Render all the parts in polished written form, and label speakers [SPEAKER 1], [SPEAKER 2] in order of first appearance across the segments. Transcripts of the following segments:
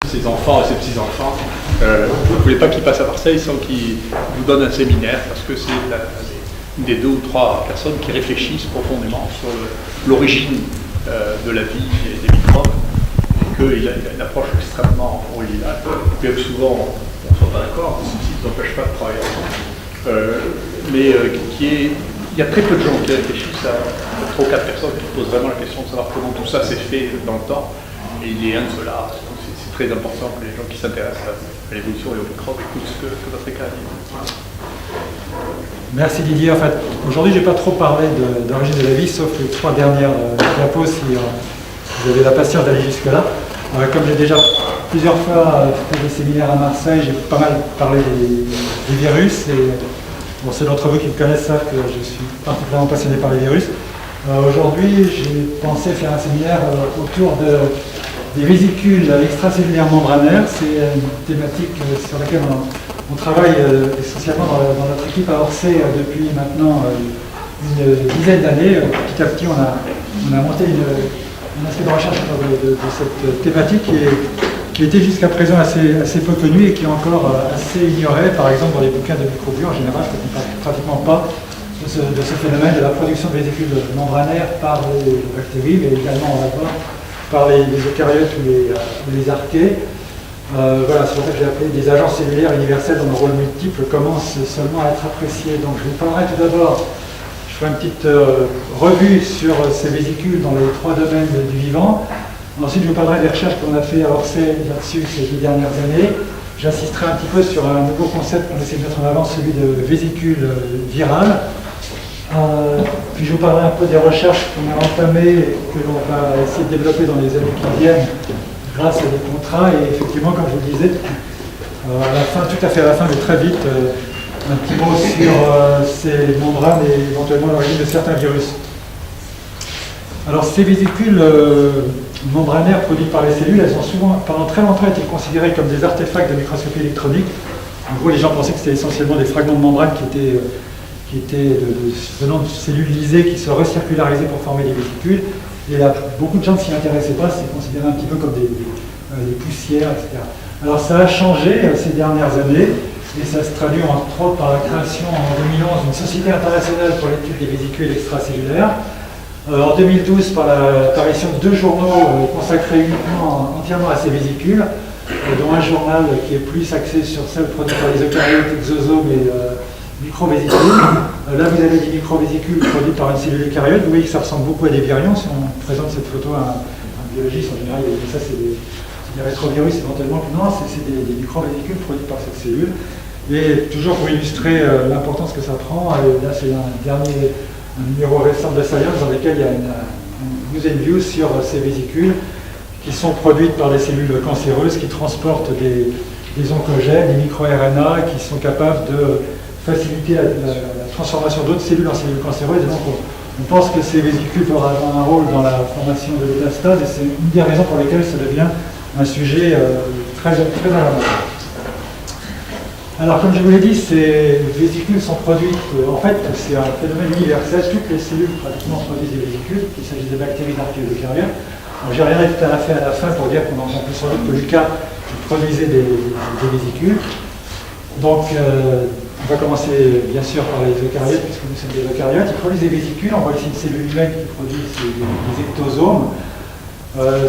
[SPEAKER 1] Ses enfants et ses petits-enfants, vous ne voulez pas qu'ils passent à Marseille sans qu'ils vous donnent un séminaire, parce que c'est une des 2 ou 3 personnes qui réfléchissent profondément sur l'origine de la vie et des microbes, et qu'il a une approche extrêmement originale. Bien souvent, on ne soit pas d'accord, ceci ne nous empêche pas de travailler ensemble, mais il y a très peu de gens qui réfléchissent à 3 ou 4 personnes qui posent vraiment la question de savoir comment tout ça s'est fait dans le temps, et il est un de ceux-là. C'est très important pour les gens qui s'intéressent à l'évolution et aux microbes, tout ce que votre éclat dit.
[SPEAKER 2] Merci Didier. En fait, aujourd'hui, je n'ai pas trop parlé d'origine de la vie, sauf les 3 dernières diapos, si vous avez la patience d'aller jusque-là. Comme j'ai déjà plusieurs fois fait des séminaires à Marseille, j'ai pas mal parlé des virus. Et bon, ceux d'entre vous qui me connaissent savent que je suis particulièrement passionné par les virus. Aujourd'hui, j'ai pensé faire un séminaire autour des vésicules extracellulaires membranaires. C'est une thématique sur laquelle on travaille essentiellement dans notre équipe à Orsay depuis maintenant une dizaine d'années. Petit à petit, on a monté un aspect de recherche de cette thématique qui était jusqu'à présent assez peu connue et qui est encore assez ignorée. Par exemple, dans les bouquins de microbio, en général, je ne parle pratiquement pas de ce phénomène de la production de vésicules membranaires par les bactéries, mais également en laboratoire par les eucaryotes ou les archées. Voilà, c'est pour ça que j'ai appelé des agents cellulaires universels dont le rôle multiple commence seulement à être apprécié. Donc je vous parlerai tout d'abord, je ferai une petite revue sur ces vésicules dans les 3 domaines du vivant. Ensuite, je vous parlerai des recherches qu'on a fait à Orsay là-dessus ces 2 dernières années. J'insisterai un petit peu sur un nouveau concept qu'on essaie de mettre en avant, celui de vésicule virale. Puis je vous parlerai un peu des recherches qu'on a entamées et que l'on va essayer de développer dans les années qui viennent grâce à des contrats. Et effectivement, comme je vous le disais, à la fin, tout à fait à la fin, mais très vite, un petit mot sur ces membranes et éventuellement l'origine de certains virus. Alors ces vésicules membranaires produites par les cellules, elles ont souvent, pendant très longtemps, été considérées comme des artefacts de microscopie électronique. En gros, les gens pensaient que c'était essentiellement des fragments de membrane qui étaient venant de cellules lysées qui se recircularisaient pour former des vésicules. Et là, beaucoup de gens ne s'y intéressaient pas, c'est considéré un petit peu comme des poussières, etc. Alors ça a changé ces dernières années, et ça se traduit entre autres par la création en 2011 d'une société internationale pour l'étude des vésicules extracellulaires. En 2012, par l'apparition de 2 journaux consacrés entièrement à ces vésicules, dont un journal qui est plus axé sur celles produites par les eucaryotes, exosomes et microvésicules. Là, vous avez des microvésicules produits par une cellule eucaryote. Vous voyez que ça ressemble beaucoup à des virions. Si on présente cette photo à un biologiste, en général, il dit ça, c'est des rétrovirus éventuellement. Non, c'est des microvésicules produits par cette cellule. Et toujours pour illustrer l'importance que ça prend, là, c'est un numéro récent de Science dans lequel il y a une news and view sur ces vésicules qui sont produites par des cellules cancéreuses qui transportent des oncogènes, des micro-RNA qui sont capables de faciliter la transformation d'autres cellules en cellules cancéreuses. Et donc on pense que ces vésicules peuvent avoir un rôle dans la formation de métastases, et c'est une des raisons pour lesquelles ça devient un sujet très alarmant. Alors comme je vous l'ai dit, ces vésicules sont produites, en fait c'est un phénomène universel, toutes les cellules pratiquement produisent des vésicules, qu'il s'agisse des bactéries, d'archées ou d'eucaryotes. J'y reviendrai tout à fait à la fin pour dire qu'on entend plus sans doute que Lucas produisait des vésicules. Donc on va commencer bien sûr par les eucaryotes, puisque nous sommes des eucaryotes. Ils produisent des vésicules, on voit ici une cellule humaine qui produit des ectosomes.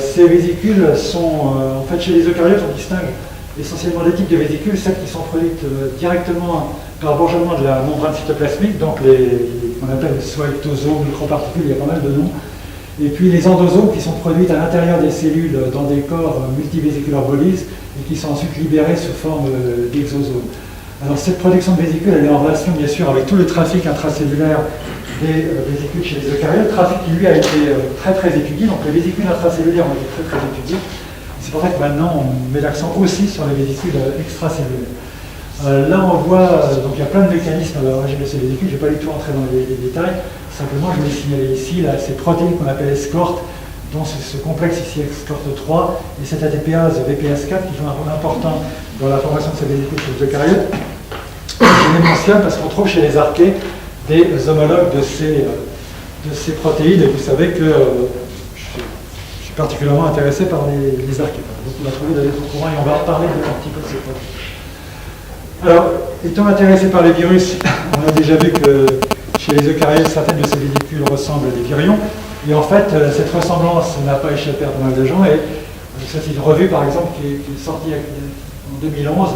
[SPEAKER 2] Ces vésicules sont, en fait chez les eucaryotes on distingue essentiellement deux types de vésicules, celles qui sont produites directement par bourgeonnement de la membrane cytoplasmique, donc qu'on appelle soit ectosomes, microparticules, il y a pas mal de noms, et puis les endosomes qui sont produites à l'intérieur des cellules dans des corps multivésiculaires bodies et qui sont ensuite libérés sous forme d'exosomes. Alors cette production de vésicules, elle est en relation bien sûr avec tout le trafic intracellulaire des vésicules chez les eucaryotes, trafic qui lui a été très étudié, donc les vésicules intracellulaires ont été très étudiées. C'est pour ça que maintenant on met l'accent aussi sur les vésicules extracellulaires. Là on voit, donc il y a plein de mécanismes à l'origine de ces vésicules, je ne vais pas du tout entrer dans les détails, simplement je vais signaler ici là, ces protéines qu'on appelle escorte, dont ce complexe ici escorte 3 et cette ATPase VPS4 qui joue un rôle important dans la formation de ces vésicules chez les eucaryotes. Je les mentionne parce qu'on trouve chez les archées des homologues de ces protéines, et vous savez que je ne suis particulièrement intéressé par les archées. Donc on a trouvé d'être au courant et on va reparler un petit peu de ces produits. Alors, étant intéressé par les virus, on a déjà vu que chez les eucaryotes, certaines de ces vésicules ressemblent à des virions. Et en fait, cette ressemblance n'a pas échappé à pas mal de gens. Et ça, c'est une revue, par exemple, qui est sortie en 2011,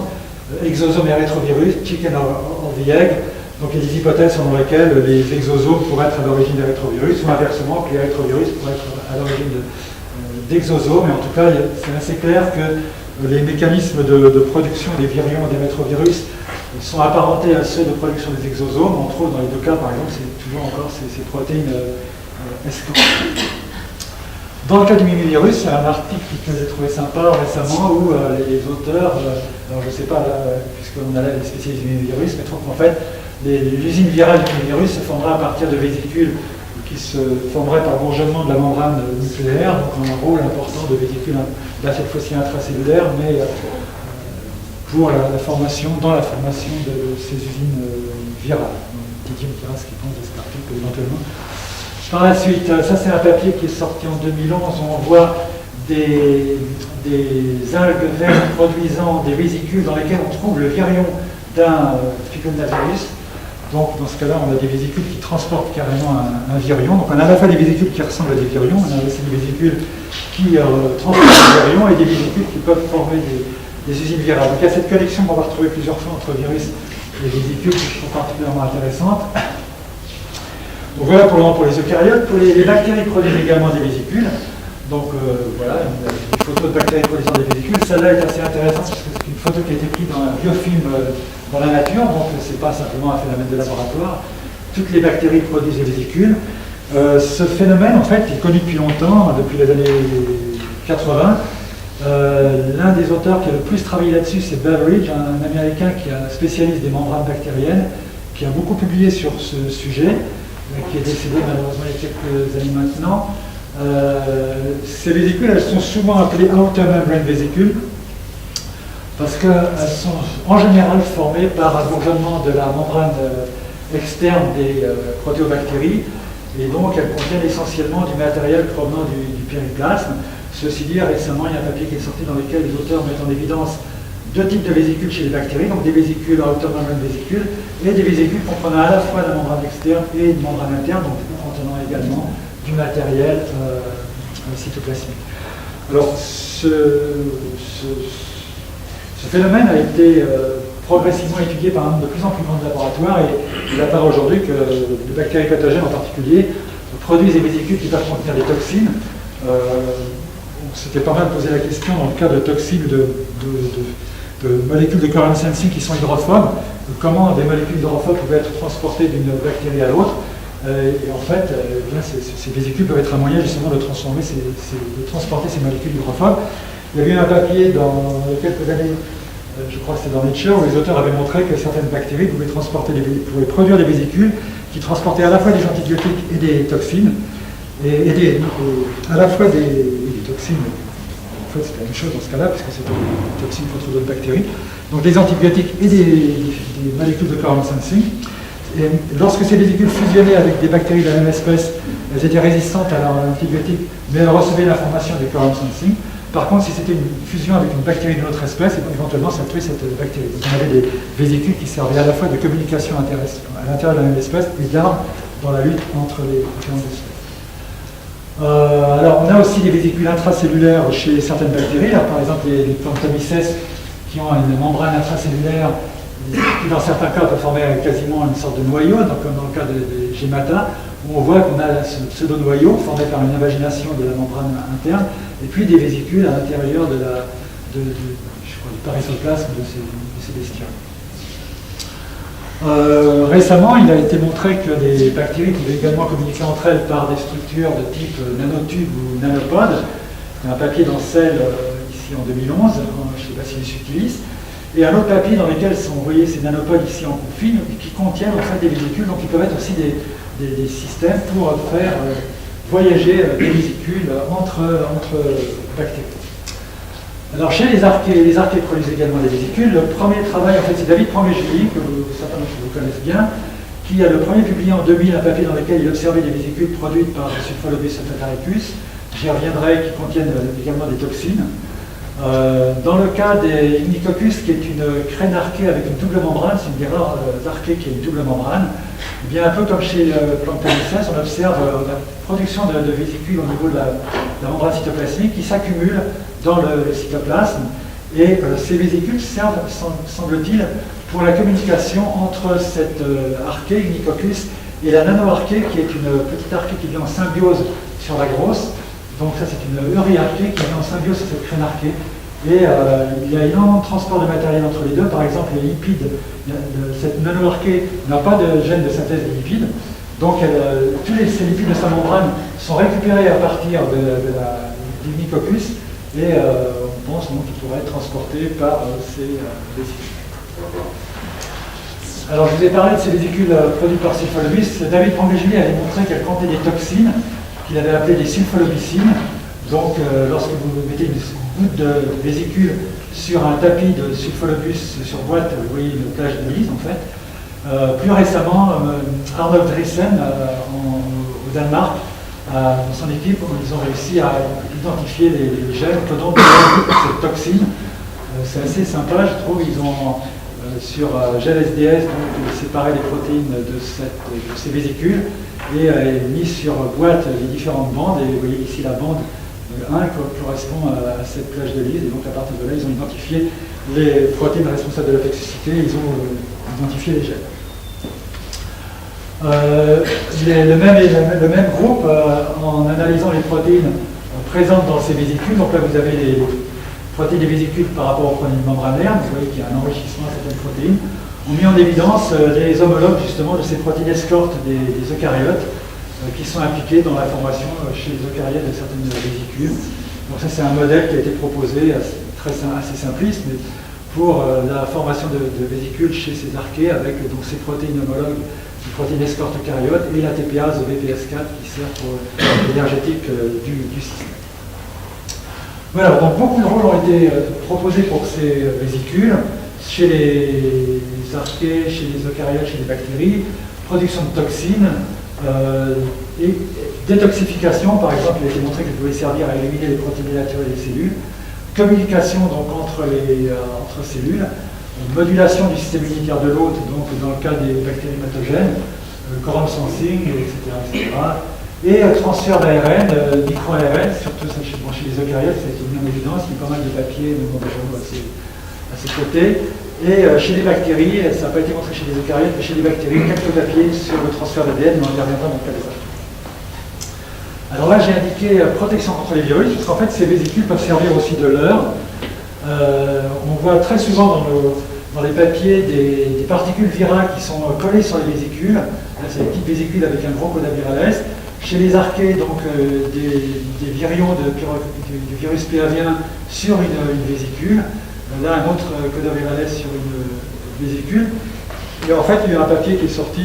[SPEAKER 2] Exosome et rétrovirus, Chicken or the Egg. Donc il y a des hypothèses selon lesquelles les exosomes pourraient être à l'origine des rétrovirus, ou inversement, que les rétrovirus pourraient être à l'origine d'exosomes. Et en tout cas, c'est assez clair que les mécanismes de production des virions et des rétrovirus sont apparentés à ceux de production des exosomes. Entre autres, dans les deux cas, par exemple, c'est toujours encore ces protéines S. Dans le cas du mimivirus, il y a un article que j'ai trouvé sympa récemment où les auteurs, alors je ne sais pas, puisqu'on a là les spécialistes du mimivirus, mais trouvent qu'en fait, l'usine virale du mimivirus se formera à partir de vésicules qui se formeraient par bourgeonnement de la membrane nucléaire, donc un rôle important de vésicules, là cette fois-ci intracellulaires, mais pour la formation, dans la formation de ces usines virales. Didier me dira ce qu'il pense de cet article éventuellement. Par la suite, ça c'est un papier qui est sorti en 2011 où on voit des algues vertes produisant des vésicules dans lesquelles on trouve le virion d'un ficundavirus. Donc dans ce cas-là, on a des vésicules qui transportent carrément un virion. Donc on a à la fois des vésicules qui ressemblent à des virions, on a aussi des vésicules qui transportent des virions et des vésicules qui peuvent former des usines virales. Donc il y a cette connexion qu'on va retrouver plusieurs fois entre virus et vésicules qui sont particulièrement intéressantes. Donc voilà pour les eucaryotes. Pour les bactéries produisent également des vésicules. Donc voilà, une photo de bactéries produisant des vésicules. Celle-là est assez intéressante parce que c'est une photo qui a été prise dans un biofilm dans la nature, donc ce n'est pas simplement un phénomène de laboratoire. Toutes les bactéries produisent des vésicules. Ce phénomène, en fait, est connu depuis longtemps, depuis les années 80. L'un des auteurs qui a le plus travaillé là-dessus, c'est Beveridge, un Américain qui est un spécialiste des membranes bactériennes, qui a beaucoup publié sur ce sujet, qui est décédé malheureusement il y a quelques années maintenant. Ces vésicules, elles sont souvent appelées outer membrane vésicules parce qu'elles sont en général formées par un bourgeonnement de la membrane externe des protéobactéries et donc elles contiennent essentiellement du matériel provenant du périplasme. Ceci dit, récemment, il y a un papier qui est sorti dans lequel les auteurs mettent en évidence deux types de vésicules chez les bactéries, donc des vésicules outer membrane vésicules et des vésicules comprenant à la fois la membrane externe et une membrane interne, donc contenant également du matériel cytoplasmique. Alors, ce phénomène a été progressivement étudié par un nombre de plus en plus grand de laboratoires et il apparaît aujourd'hui que les bactéries pathogènes en particulier produisent des vésicules qui peuvent contenir des toxines. On s'était pas mal posé la question dans le cas de toxines de molécules de current sensing qui sont hydrophobes, comment des molécules hydrophobes pouvaient être transportées d'une bactérie à l'autre. Et en fait, ces vésicules peuvent être un moyen justement de transporter ces molécules hydrophobes. Il y a eu un papier dans quelques années, je crois que c'était dans Nature, où les auteurs avaient montré que certaines bactéries pouvaient produire des vésicules qui transportaient à la fois des antibiotiques et des toxines, à la fois des toxines. En fait, c'était la même chose dans ce cas-là, puisque c'était des toxines contre d'autres bactéries. Donc des antibiotiques et des molécules de current sensing. Et lorsque ces vésicules fusionnaient avec des bactéries de la même espèce, elles étaient résistantes à l'antibiotique, mais elles recevaient l'information du current sensing. Par contre, si c'était une fusion avec une bactérie d'une autre espèce, éventuellement ça tuait cette bactérie. Donc on avait des vésicules qui servaient à la fois de communication à l'intérieur de la même espèce et d'armes dans la lutte entre les différentes espèces. Alors on a aussi des vésicules intracellulaires chez certaines bactéries. Là, par exemple les Phantomyces qui ont une membrane intracellulaire qui dans certains cas peut former quasiment une sorte de noyau, donc comme dans le cas des Gemata, où on voit qu'on a ce pseudo-noyau formé par une invagination de la membrane interne, et puis des vésicules à l'intérieur du parésoplasme de ces bestioles. Récemment, il a été montré que des bactéries pouvaient également communiquer entre elles par des structures de type nanotube ou nanopode. Il y a un papier dans Cell ici en 2011, je ne sais pas s'il s'utilise, et un autre papier dans lequel sont envoyés ces nanopodes ici en confine, qui contiennent en fait des vésicules, donc ils peuvent être aussi des systèmes pour faire voyager des vésicules entre bactéries. Alors chez les archées produisent également des vésicules. Le premier travail, en fait, c'est David Promé-Julie, que certains d'entre vous connaissent bien, qui a le premier publié en 2000 un papier dans lequel il observait des vésicules produites par Sulfolobus afataricus j'y reviendrai, qui contiennent également des toxines. Dans le cas des Ignicoccus, qui est une crène archée avec une double membrane, c'est une des rares archées qui a une double membrane, eh bien un peu comme chez Planctoniciens, on observe la production de vésicules au niveau de la membrane cytoplasmique qui s'accumulent dans le cytoplasme. Et ces vésicules servent, semble-t-il, pour la communication entre cette archée, Ignicoccus, et la nanoarchée, qui est une petite archée qui vient en symbiose sur la grosse. Donc ça, c'est une euryarchée qui vient en symbiose sur cette crène archée. Et il y a énormément de transport de matériel entre les deux. Par exemple, les lipides, cette nanoarchée n'a pas de gène de synthèse des lipides. Donc tous ces lipides de sa membrane sont récupérés à partir de l'Ignicoccus. Et on pense donc qu'ils pourraient être transportés par ces vésicules. Alors, je vous ai parlé de ces vésicules produites par sulfolobus. David Prangeschwili avait montré qu'elles contenaient des toxines qu'il avait appelées des sulfolobicines. Donc, lorsque vous mettez une goutte de vésicule sur un tapis de sulfolobus sur boîte, vous voyez une plage de lise en fait. Plus récemment, Arnold Driesen au Danemark, dans son équipe, ils ont réussi à identifier les gènes codant cette toxine. C'est assez sympa, je trouve. Ils ont sur GLSDS séparé les protéines de ces vésicules et mis sur boîte les différentes bandes. Et vous voyez ici la bande 1 correspond à cette plage de lise. Et donc à partir de là, ils ont identifié les protéines responsables de la toxicité. Ils ont identifié les gènes. Le même groupe, en analysant les protéines présentes dans ces vésicules, donc là vous avez les protéines des vésicules par rapport aux protéines membranaires, vous voyez qu'il y a un enrichissement à certaines protéines, ont mis en évidence les homologues justement de ces protéines escortes des eucaryotes qui sont impliquées dans la formation chez les eucaryotes de certaines vésicules. Donc ça c'est un modèle qui a été proposé assez simpliste, mais pour la formation de vésicules chez ces archées avec donc, ces protéines homologues, les protéines escortes eucaryotes et la TPase VPS4 qui sert pour l'énergétique du système. Voilà, donc beaucoup de rôles ont été proposés pour ces vésicules, chez les archées, chez les eucaryotes, chez les bactéries, production de toxines et détoxification, par exemple, il a été montré qu'elle pouvait servir à éliminer les protéines naturelles des cellules, communication donc, entre cellules, modulation du système immunitaire de l'hôte, donc dans le cas des bactéries pathogènes, quorum sensing, etc. Et transfert d'ARN, micro-ARN, surtout chez les eucaryotes, ça a été mis en évidence, il y a pas mal de papiers, dans des journaux à ses côtés. Et chez les bactéries, ça n'a pas été montré chez les eucaryotes, mais chez les bactéries, quelques papiers sur le transfert d'ADN, mais on y reviendra dans le cas des archées. Alors là, j'ai indiqué protection contre les virus, parce qu'en fait, ces vésicules peuvent servir aussi de leurre. On voit très souvent dans les papiers des particules virales qui sont collées sur les vésicules. Là, c'est des petites vésicules avec un gros codavirales. Chez les archées, donc des virions du virus péavien sur une vésicule. Là, un autre codavirales sur une vésicule. Et en fait, il y a un papier qui est sorti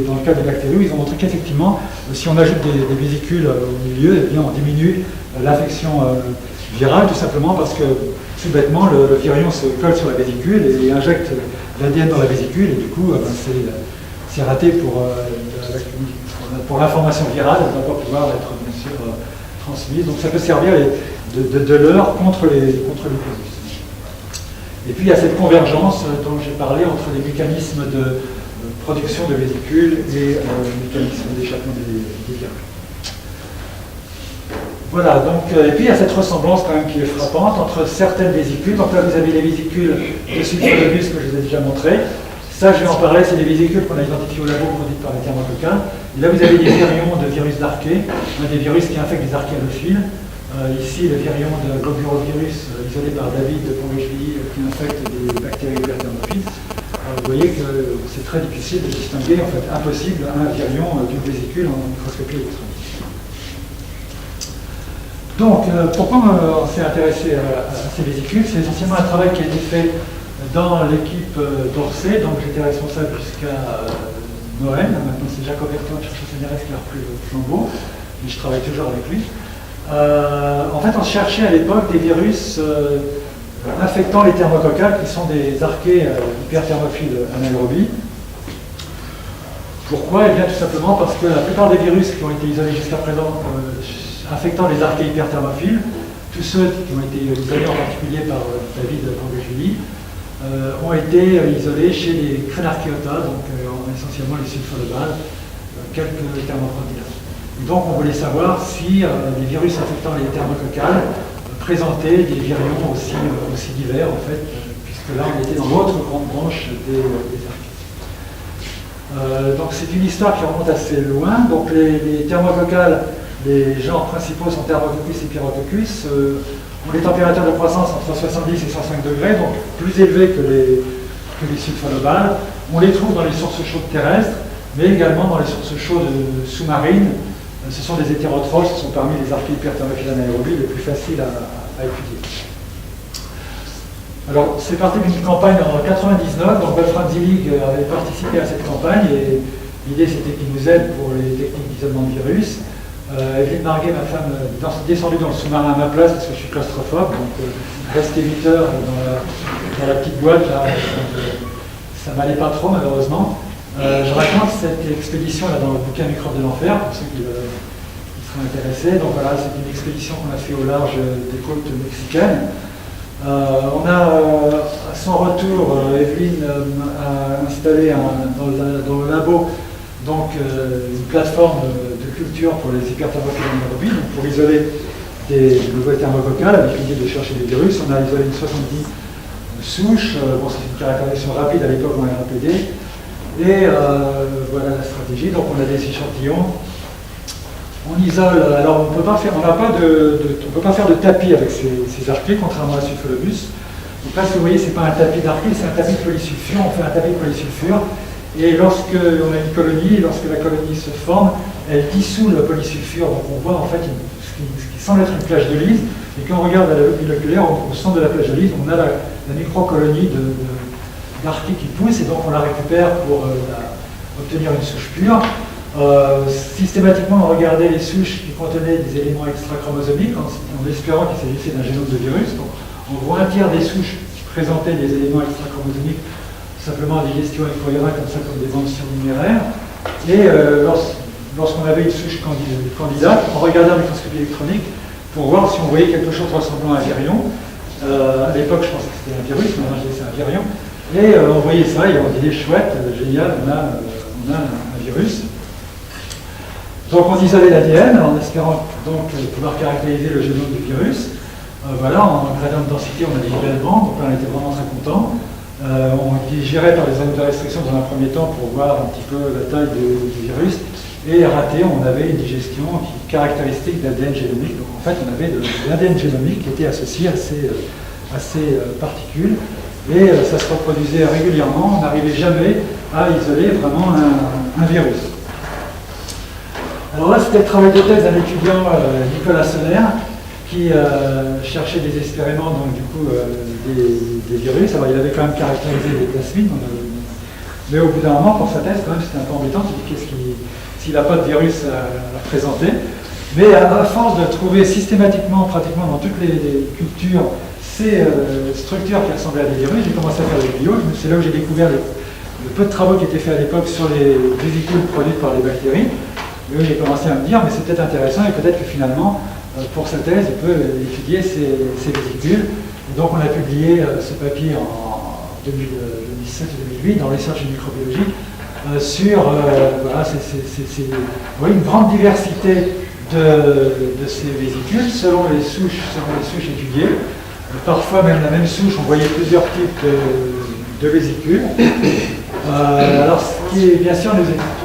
[SPEAKER 2] dans le cas des bactéries où ils ont montré qu'effectivement, si on ajoute des vésicules au milieu, eh bien, on diminue l'infection virale, tout simplement parce que, tout bêtement, le virion se colle sur la vésicule et injecte l'ADN dans la vésicule, et du coup, c'est raté pour l'information virale, elle ne va pas pouvoir être, bien sûr, transmise. Donc ça peut servir de leurre contre les virus. Et puis il y a cette convergence dont j'ai parlé entre les mécanismes de production de vésicules et les mécanismes d'échappement des virus. Voilà, donc, et puis il y a cette ressemblance quand même qui est frappante entre certaines vésicules. Donc là vous avez les vésicules de sulfolobus que je vous ai déjà montré. Ça, je vais en parler, c'est des vésicules qu'on a identifiées au labo produites par les thermococcales. Et là vous avez des virions de virus d'archée, des virus qui infectent les archéolophiles. Ici, le virion de globurovirus isolé par David Prangeschwili qui infecte des bactéries thermophiles. Vous voyez que c'est très difficile de distinguer, en fait impossible, un virion d'une vésicule en microscopie électronique. Donc, pourquoi on s'est intéressé à ces vésicules? C'est essentiellement un travail qui a été fait dans l'équipe d'Orsay, donc j'étais responsable jusqu'à Noël. Maintenant, c'est Jacques Oberton, chercheur CNRS, qui a repris le flambeau, mais je travaille toujours avec lui. En fait, on cherchait à l'époque des virus infectant les thermococcales, qui sont des archées hyperthermophiles anaérobies. Pourquoi? Eh bien, tout simplement parce que la plupart des virus qui ont été isolés jusqu'à présent affectant les archées hyperthermophiles. Tous ceux qui ont été isolés en particulier par David Pangojuli ont été isolés chez les Crenarchaeota, donc essentiellement les sulfolobales, quelques thermoprodiales. Et donc on voulait savoir si les virus affectant les thermococcales présentaient des virions aussi divers, en fait, puisque là on était dans l'autre grande branche des archées. Donc c'est une histoire qui remonte assez loin. Donc les thermococcales, les genres principaux sont Thermococcus et Pyrococcus, ont des températures de croissance entre 70 et 105 degrés, donc plus élevées que les sulfolobales. On les trouve dans les sources chaudes terrestres, mais également dans les sources chaudes sous-marines. Ce sont des hétérotrophs, ce sont parmi les archées hyperthermophiles anaérobies les plus faciles à étudier. Alors, c'est parti d'une campagne en 1999, donc Wolfram Zillig avait participé à cette campagne, et l'idée c'était qu'il nous aide pour les techniques d'isolement de virus. Evelyne Marguet, ma femme, descendue dans le sous-marin à ma place parce que je suis claustrophobe, donc rester 8 heures dans la petite boîte, là, ça m'allait pas trop malheureusement. Je raconte cette expédition là dans le bouquin Microbes de l'enfer, pour ceux qui seraient intéressés. Donc voilà, c'est une expédition qu'on a fait au large des côtes mexicaines. On a, à son retour, Evelyne a installé dans le labo donc, une plateforme de culture pour les hyperthermophiles anaérobies, donc pour isoler des nouvelles thermococcales avec l'idée de chercher des virus. On a isolé une 70 souches, bon, c'est une caractérisation rapide à l'époque en RAPD, et voilà la stratégie. Donc on a des échantillons, on isole. Alors on ne peut pas faire de tapis avec ces archées, contrairement à la sulfolobus. Donc là, si vous voyez, ce n'est pas un tapis d'archée, c'est un tapis de polysulfure. On fait un tapis de polysulfure. Et lorsque on a une colonie, lorsque la colonie se forme, elle dissout le polysulfure. Donc on voit en fait ce qui semble être une plage de lyse. Et quand on regarde à la binoculaire, au centre de la plage de lyse, on a la microcolonie d'archée qui pousse, et donc on la récupère pour obtenir une souche pure. Systématiquement, on regardait les souches qui contenaient des éléments extrachromosomiques en espérant qu'il s'agissait d'un génome de virus. Donc on voit un tiers des souches qui présentaient des éléments extrachromosomiques, simplement des gestions incohérentes comme ça, comme des bandes surnuméraires. Et lorsqu'on avait une souche candidate, on regardait en microscopie électronique pour voir si on voyait quelque chose ressemblant à un virion. À l'époque, je pensais que c'était un virus, maintenant je disais c'est un virion. Et on voyait ça et on disait chouette, génial, on a un virus. Donc on isolait l'ADN en espérant donc pouvoir caractériser le génome du virus. Voilà, en gradient de densité, on a des événements, donc là on était vraiment très contents. On digérait par les zones de restriction dans un premier temps pour voir un petit peu la taille du virus. Et raté, on avait une digestion caractéristique d'ADN génomique. Donc en fait, on avait de l'ADN génomique qui était associé à ces particules. Et ça se reproduisait régulièrement. On n'arrivait jamais à isoler vraiment un virus. Alors là, c'était le travail de thèse d'un étudiant, Nicolas Sonner, qui cherchait des expériments, donc du coup, des virus. Alors il avait quand même caractérisé les plasmides, mais au bout d'un moment, pour sa thèse, quand même, c'était un peu embêtant. Il dit s'il n'a pas de virus à présenter. Mais à force de trouver systématiquement, pratiquement dans toutes les cultures, ces structures qui ressemblaient à des virus, j'ai commencé à faire des bio. C'est là où j'ai découvert le peu de travaux qui étaient faits à l'époque sur les vésicules produites par les bactéries. Et où j'ai commencé à me dire, mais c'est peut-être intéressant, et peut-être que finalement, pour sa thèse, il peut étudier ces vésicules. Et donc on a publié ce papier en 2017 ou 2008 dans Research in Microbiology sur voilà, une grande diversité de ces vésicules selon les souches étudiées. Parfois même la même souche, on voyait plusieurs types de vésicules. Alors ce qui bien sûr nous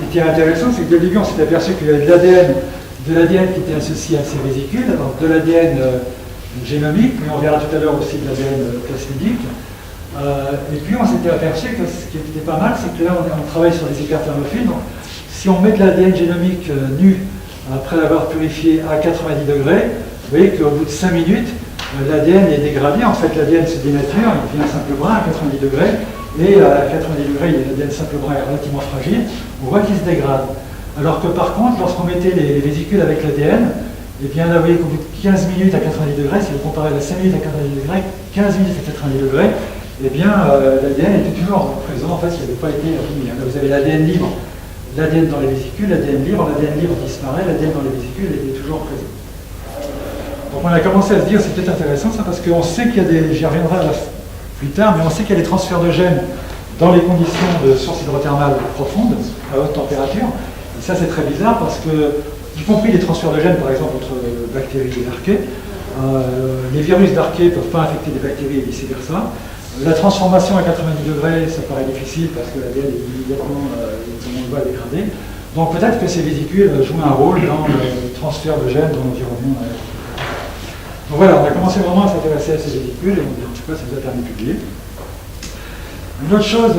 [SPEAKER 2] était intéressant, c'est que dès le début on s'est aperçu qu'il y avait de l'ADN qui était associé à ces vésicules, donc de l'ADN génomique, mais on verra tout à l'heure aussi de l'ADN plasmidique. Et puis on s'était aperçu que ce qui était pas mal, c'est que là on travaille sur les hyperthermophiles. Donc si on met de l'ADN génomique nu après l'avoir purifié à 90 degrés, vous voyez qu'au bout de 5 minutes, l'ADN est dégradé. En fait, l'ADN se dénature, il devient simple brun à 90 degrés, et à 90 degrés, l'ADN simple brun est relativement fragile. On voit qu'il se dégrade. Alors que par contre, lorsqu'on mettait les vésicules avec l'ADN, eh bien là, vous voyez qu'au bout de 15 minutes à 90 degrés, si vous comparez la 5 minutes à 90 degrés, 15 minutes à 90 degrés, eh bien l'ADN était toujours présent. En fait, il n'avait pas été remis. Là, vous avez l'ADN libre, l'ADN dans les vésicules, l'ADN libre disparaît, l'ADN dans les vésicules était toujours présent. Donc on a commencé à se dire, c'est peut-être intéressant ça, parce qu'on sait qu'il y a des, j'y reviendrai plus tard, mais on sait qu'il y a des transferts de gènes dans les conditions de sources hydrothermales profondes, à haute température. Et ça c'est très bizarre parce que, y compris les transferts de gènes, par exemple, entre bactéries et archées, les virus d'archées ne peuvent pas infecter des bactéries et vice-versa. La transformation à 90 degrés, ça paraît difficile parce que l'ADN est immédiatement, comme on le voit, dégradé. Donc peut-être que ces vésicules jouent un rôle dans le transfert de gènes dans l'environnement. Donc voilà, on a commencé vraiment à s'intéresser à ces vésicules et en tout cas ça nous a permis de publier. Une autre chose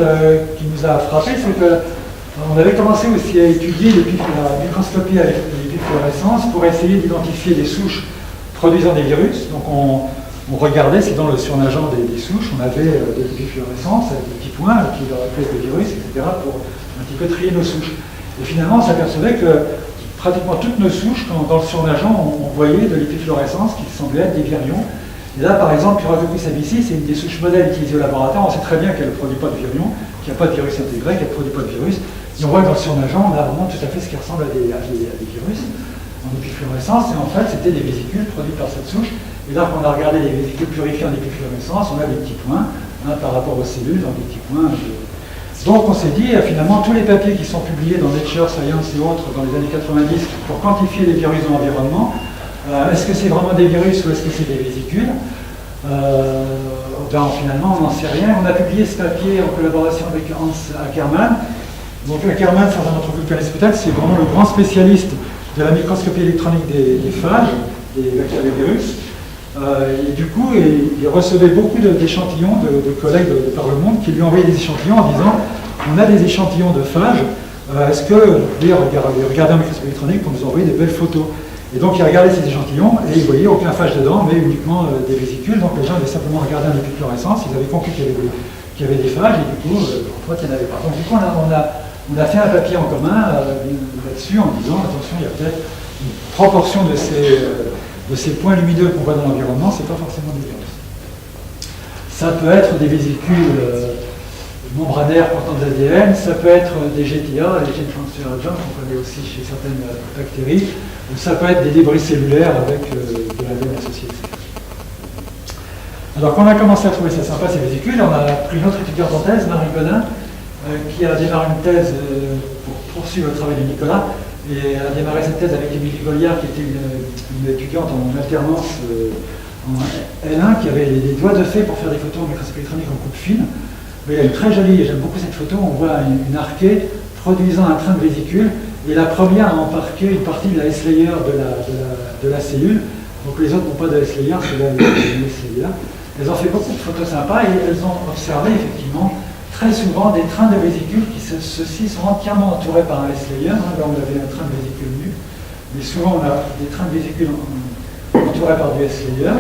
[SPEAKER 2] qui nous a frappé, c'est qu'on avait commencé aussi à étudier la microscopie avec l'épifluorescence pour essayer d'identifier des souches produisant des virus. Donc on regardait si dans le surnageant des souches, on avait de l'épifluorescence avec des petits points qui leur appelaient des virus, etc., pour un petit peu trier nos souches. Et finalement, on s'apercevait que pratiquement toutes nos souches, dans le surnageant, on voyait de l'épifluorescence qui semblait être des virions. Et là, par exemple, Pyrococcus abscis, c'est une des souches modèles utilisées au laboratoire. On sait très bien qu'elle ne produit pas de virions, qu'il n'y a pas de virus intégré, qu'elle ne produit pas de virus. Et on voit que dans le surnageant, on a vraiment tout à fait ce qui ressemble à des virus en épifluorescence. Et en fait, c'était des vésicules produites par cette souche. Et là, quand on a regardé les vésicules purifiées en épifluorescence, on a des petits points par rapport aux cellules, donc des petits points. Donc on s'est dit, finalement, tous les papiers qui sont publiés dans Nature, Science et autres dans les années 90 pour quantifier les virus dans l'environnement, est-ce que c'est vraiment des virus ou est-ce que c'est des vésicules? Finalement, on n'en sait rien. On a publié ce papier en collaboration avec Hans Ackermann. Donc Ackermann, certains d'entre vous le connaissent peut-être, c'est vraiment le grand spécialiste de la microscopie électronique des phages, des bactérivirus. Et du coup, il recevait beaucoup d'échantillons de collègues de par le monde qui lui envoyaient des échantillons en disant on a des échantillons de phages, est-ce que vous pouvez regarder un microscope électronique pour nous envoyer des belles photos? Et donc il regardait ces échantillons et il voyait aucun phage dedans, mais uniquement des vésicules. Donc les gens avaient simplement regardé un épifluorescence, ils avaient compris qu'il y avait des phages et du coup, en fait, il n'y en avait pas. Donc du coup, on a fait un papier en commun là-dessus en disant attention, il y a peut-être une proportion de ces points lumineux qu'on voit dans l'environnement, c'est pas forcément des virus. Ça peut être des vésicules membranaires portant de l'ADN, ça peut être des GTA, les gene transfer agents, qu'on connaît aussi chez certaines bactéries, ou ça peut être des débris cellulaires avec de l'ADN associé. Alors quand on a commencé à trouver ça sympa, ces vésicules, on a pris une autre étudiante en thèse, Marie Godin, qui a démarré une thèse pour poursuivre le travail de Nicolas, et elle a démarré cette thèse avec Émilie Goliard, qui était une étudiante en alternance en L1, qui avait les doigts de fée pour faire des photos en microscopie électronique en coupe fine. Mais elle est très jolie, et j'aime beaucoup cette photo. On voit une archée produisant un train de vésicules, et la première a embarqué une partie de la S-layer de la cellule. Donc les autres n'ont pas de S-layer, c'est là les S-layer. Elles ont fait beaucoup de photos sympas, et elles ont observé effectivement très souvent des trains de vésicules qui, ceux-ci, sont entièrement entourés par un S-layer. Là, on avait un train de vésicules nu, mais souvent on a des trains de vésicules entourés par du S-layer,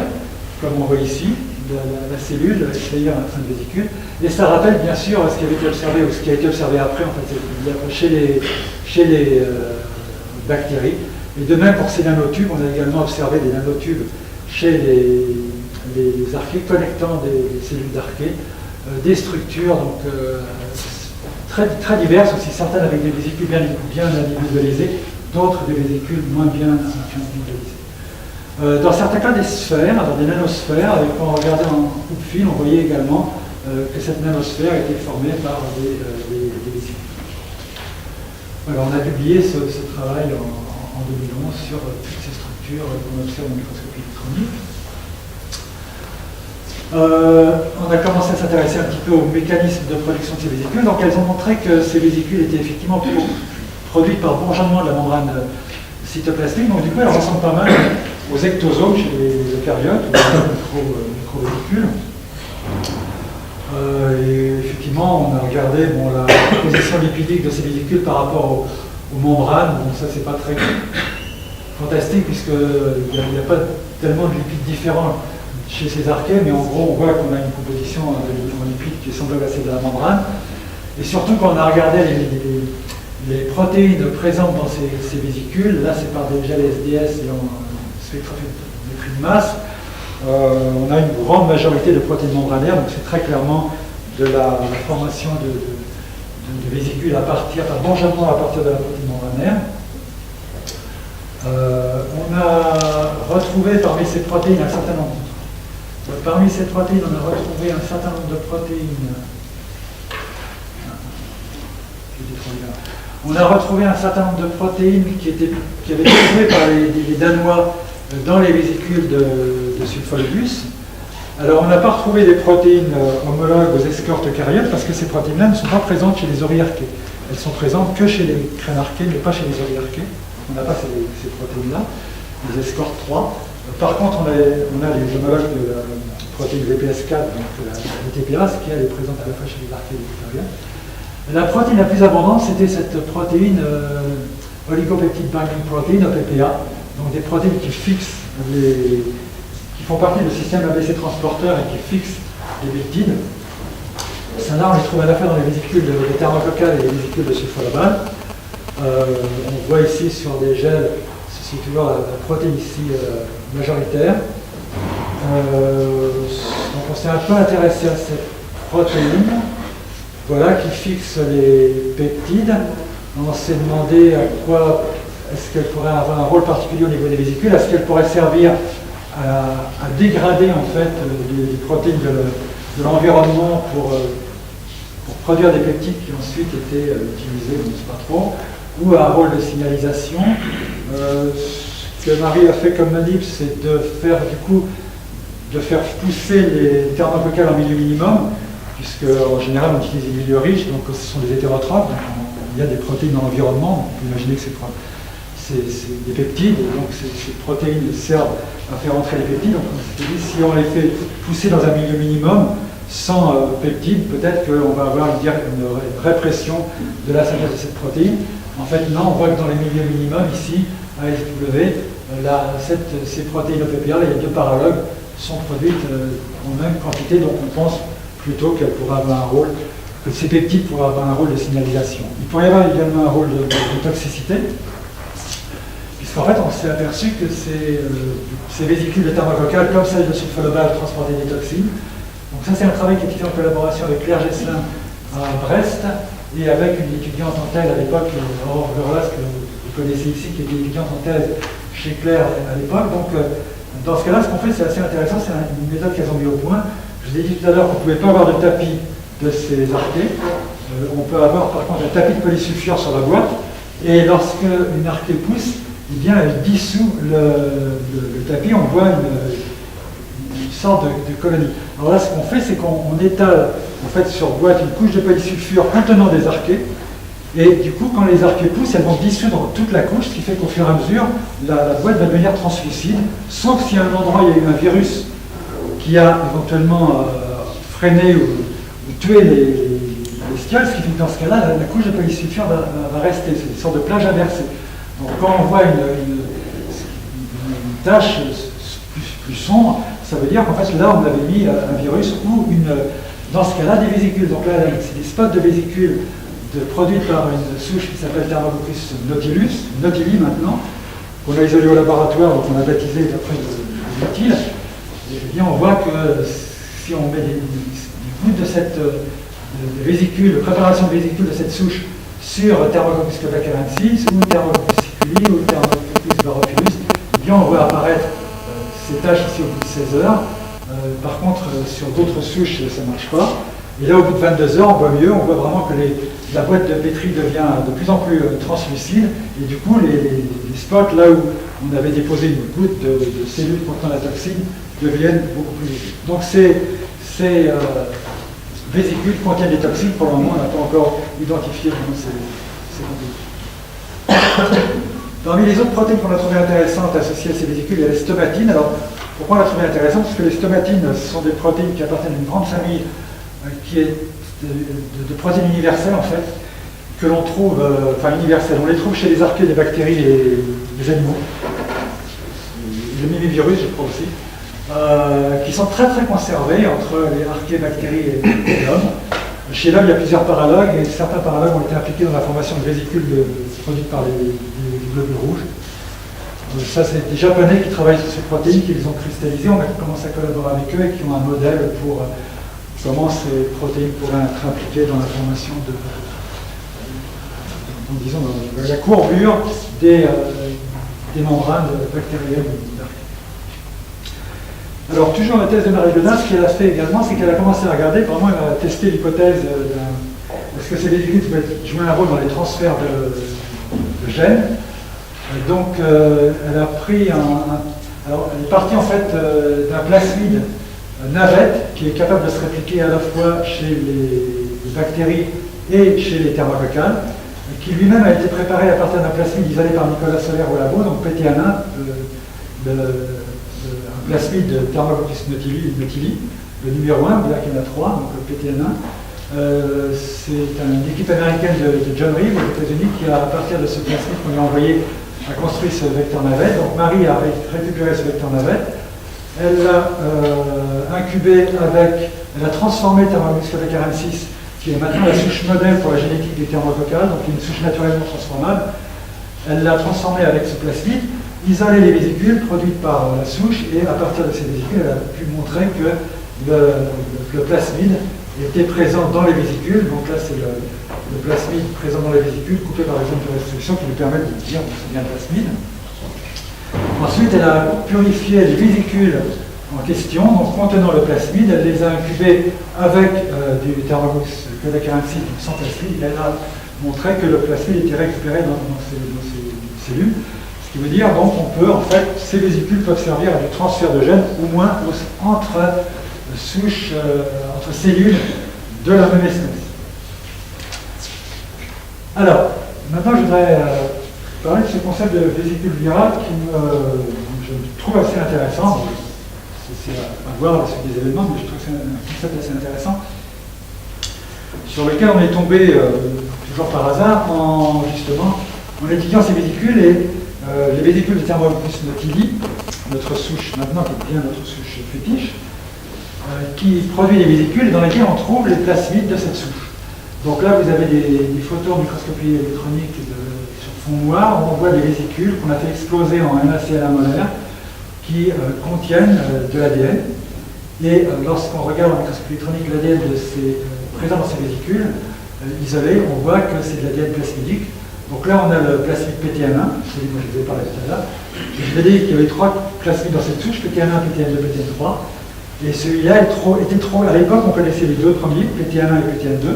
[SPEAKER 2] comme on voit ici, la cellule, le S-layer, un train de vésicules. Et ça rappelle bien sûr ce qui avait été observé, ou ce qui a été observé après, en fait, chez les bactéries. Et de même pour ces nanotubes, on a également observé des nanotubes chez les archées connectant des cellules d'archées. Des structures donc, très diverses, aussi certaines avec des vésicules bien individualisées, d'autres des vésicules moins bien individualisées. Dans certains cas, des sphères, dans des nanosphères, et quand on regardait en coupe fine, on voyait également que cette nanosphère était formée par des vésicules. Voilà, on a publié ce travail en 2011 sur toutes ces structures qu'on observe en microscopie électronique. On a commencé à s'intéresser un petit peu au mécanisme de production de ces vésicules. Donc elles ont montré que ces vésicules étaient effectivement produites par bourgeonnement de la membrane cytoplasmique. Donc du coup, elles ressemblent pas mal aux ectosomes chez les eucaryotes, ou les microvésicules. Et effectivement, on a regardé la composition lipidique de ces vésicules par rapport aux membranes. Bon, ça, c'est pas très fantastique, puisqu'il n'y a pas tellement de lipides différents chez ces archées, mais en gros, on voit qu'on a une composition en lipides qui est semblable à celle de la membrane. Et surtout, quand on a regardé les protéines présentes dans ces vésicules, là, c'est par des gels SDS et en spectrophénométrie de masse, on a une grande majorité de protéines membranaires, donc c'est très clairement de la formation de vésicules par bourgeonnement à partir de la protéine membranaire. On a retrouvé parmi ces protéines un certain nombre. Parmi ces protéines, on a retrouvé un certain nombre de protéines. On a retrouvé un certain nombre de protéines qui avaient été trouvées par les Danois dans les vésicules de sulfolobus. Alors, on n'a pas retrouvé des protéines homologues aux escortes eucaryotes parce que ces protéines-là ne sont pas présentes chez les oryarchés. Elles sont présentes que chez les crânarchés, mais pas chez les oryarchés. On n'a pas ces protéines-là, les escortes 3. Par contre, on a les homologues de la protéine VPS4, donc la TPase, qui elle est présente à la fois chez les archées et les eucaryotes. La protéine la plus abondante, c'était cette protéine oligopeptide binding protein, OPPA, donc des protéines qui fixent qui font partie du système ABC transporteur et qui fixent les peptides. Celles-là, on les trouve à la fois dans les vésicules des thermococcales et les vésicules de sulfolobane. On voit ici sur des gels, c'est toujours la protéine ici majoritaire. Donc on s'est un peu intéressé à cette protéine, voilà, qui fixe les peptides. On s'est demandé à quoi est-ce qu'elle pourrait avoir un rôle particulier au niveau des vésicules, est-ce qu'elle pourrait servir à dégrader en fait les protéines de l'environnement pour produire des peptides qui ensuite étaient utilisés, on ne sait pas trop, ou à un rôle de signalisation. Ce que Marie a fait comme manip, c'est de faire pousser les thermococcales en milieu minimum, puisque en général on utilise des milieux riches, donc ce sont des hétérotrophes, donc il y a des protéines dans l'environnement, on peut imaginer que c'est des peptides, donc ces protéines servent à faire entrer les peptides. Donc on s'est dit, si on les fait pousser dans un milieu minimum, sans peptides, peut-être qu'on va avoir une répression de la synthèse de cette protéine. En fait, non, on voit que dans les milieux minimums, ici, à SW, ces protéines OPPA, il y a deux paralogues, sont produites en même quantité, donc on pense plutôt qu'elles pourraient avoir un rôle, que ces peptides pourraient avoir un rôle de signalisation. Il pourrait y avoir également un rôle de toxicité, puisqu'en fait, on s'est aperçu que ces vésicules de thermococcales, comme celles de sulfolobane, transportaient des toxines. Donc ça, c'est un travail qui est fait en collaboration avec Claire Gesselin à Brest, et avec une étudiante en thèse à l'époque, Aurore Verlas, que vous connaissez ici, qui était étudiante en thèse chez Claire à l'époque. Donc, dans ce cas-là, ce qu'on fait, c'est assez intéressant, c'est une méthode qu'elles ont mis au point. Je vous ai dit tout à l'heure qu'on ne pouvait pas avoir de tapis de ces archées. On peut avoir par contre un tapis de polysulfure sur la boîte, et lorsque une archée pousse, eh bien, elle dissout le tapis, on voit une sorte de colonie. Alors là, ce qu'on fait, c'est qu'on étale en fait sur boîte une couche de polysulfure contenant des archées, et du coup, quand les archées poussent, elles vont dissoudre toute la couche, ce qui fait qu'au fur et à mesure, la boîte va devenir translucide, sauf si à un endroit il y a eu un virus qui a éventuellement freiné ou tué les stioles, ce qui fait que dans ce cas-là, la couche de polysulfure va rester, c'est une sorte de plage inversée. Donc quand on voit une tache plus sombre, ça veut dire qu'en fait là on avait mis un virus ou dans ce cas-là des vésicules. Donc là c'est des spots de vésicules produites par une souche qui s'appelle Thermococcus nautili maintenant, qu'on a isolé au laboratoire, donc on a baptisé d'après le nautile. Et bien on voit que si on met des gouttes de cette vésicule, préparation de vésicules de cette souche sur Thermococcus copacarensis ou Thermococcus siculi ou Thermococcus baropulus, bien on voit apparaître ces taches ici au bout de 16 heures. Par contre, sur d'autres souches, ça ne marche pas. Et là, au bout de 22 heures, on voit mieux, on voit vraiment que la boîte de pétri devient de plus en plus translucide, et du coup, les spots, là où on avait déposé une goutte de cellules contenant la toxine, deviennent beaucoup plus visibles. Donc ces vésicules contiennent des toxines. Pour le moment, on n'a pas encore identifié comment c'est composé. Parmi les autres protéines qu'on a trouvées intéressantes associées à ces vésicules, il y a les stomatines. Alors, pourquoi on l'a trouvé intéressante? Parce que les stomatines, ce sont des protéines qui appartiennent à une grande famille qui est de protéines universelles, en fait, que l'on trouve, universelles. On les trouve chez les archées des bactéries et des animaux. Le mimivirus, je crois aussi. Qui sont très très conservés entre les archées, bactéries et l'homme. Chez l'homme, il y a plusieurs paralogues, et certains paralogues ont été impliqués dans la formation de vésicules produites par les globules rouges. Ça, c'est des Japonais qui travaillent sur ces protéines, qui les ont cristallisées. On a commencé à collaborer avec eux et qui ont un modèle pour comment ces protéines pourraient être impliquées dans la formation de la courbure des des membranes bactériennes. Alors, toujours la thèse de Marie Godin, ce qu'elle a fait également, c'est qu'elle a commencé à regarder, vraiment elle a testé l'hypothèse est-ce que ces vésicules peuvent jouer un rôle dans les transferts de gènes. Donc, elle a pris alors, elle est partie en fait d'un plasmide navette qui est capable de se répliquer à la fois chez les bactéries et chez les thermococcales, qui lui-même a été préparé à partir d'un plasmide isolé par Nicolas Soler au labo, donc PT1, un plasmide de Thermococcus methyli, le numéro 1, là qu'il y en a 3, donc le PT1. C'est une équipe américaine de John Reeve aux États-Unis qui, à partir de ce plasmide qu'on lui a envoyé, a construit ce vecteur navette. Donc Marie a récupéré ce vecteur navette. Elle l'a incubé elle a transformé Thermococcus catecharensis, qui est maintenant la souche modèle pour la génétique des thermococcales, donc une souche naturellement transformable. Elle l'a transformé avec ce plasmide, isolé les vésicules produites par la souche, et à partir de ces vésicules, elle a pu montrer que le plasmide était présent dans les vésicules. Donc là, c'est le plasmide présent dans les vésicules, coupé par les zones de restriction qui lui permettent de dire que c'est bien le plasmide. Ensuite, elle a purifié les vésicules en question, donc contenant le plasmide. Elle les a incubées avec du Thermococcus catecharensis sans plasmide. Elle a montré que le plasmide était récupéré dans ces cellules. Ce qui veut dire donc qu'on peut, en fait, ces vésicules peuvent servir à du transfert de gènes, au moins entre souches, entre cellules de la même espèce. Alors, maintenant je voudrais parler de ce concept de vésicule virale qui je trouve assez intéressant. C'est à voir la suite des événements, mais je trouve que c'est un concept assez intéressant, sur lequel on est tombé toujours par hasard en étudiant ces vésicules et les vésicules de Thermococcus methyli, notre souche maintenant qui devient notre souche fétiche, qui produit des vésicules dans lesquelles on trouve les plasmides de cette souche. Donc là, vous avez des photos en microscopie électronique sur fond noir, où on voit des vésicules qu'on a fait exploser en NaCl1 molaire qui contiennent de l'ADN. Et lorsqu'on regarde en microscopie électronique l'ADN présent dans ces vésicules isolées, on voit que c'est de l'ADN plasmidique. Donc là, on a le plasmide PT1, celui dont je vous ai parlé tout à l'heure. Je vous ai dit qu'il y avait 3 plasmides dans cette souche, PT1, PT2, PT3. Et celui-là était trop. À l'époque, on connaissait les 2 premiers, PT1 et PT2.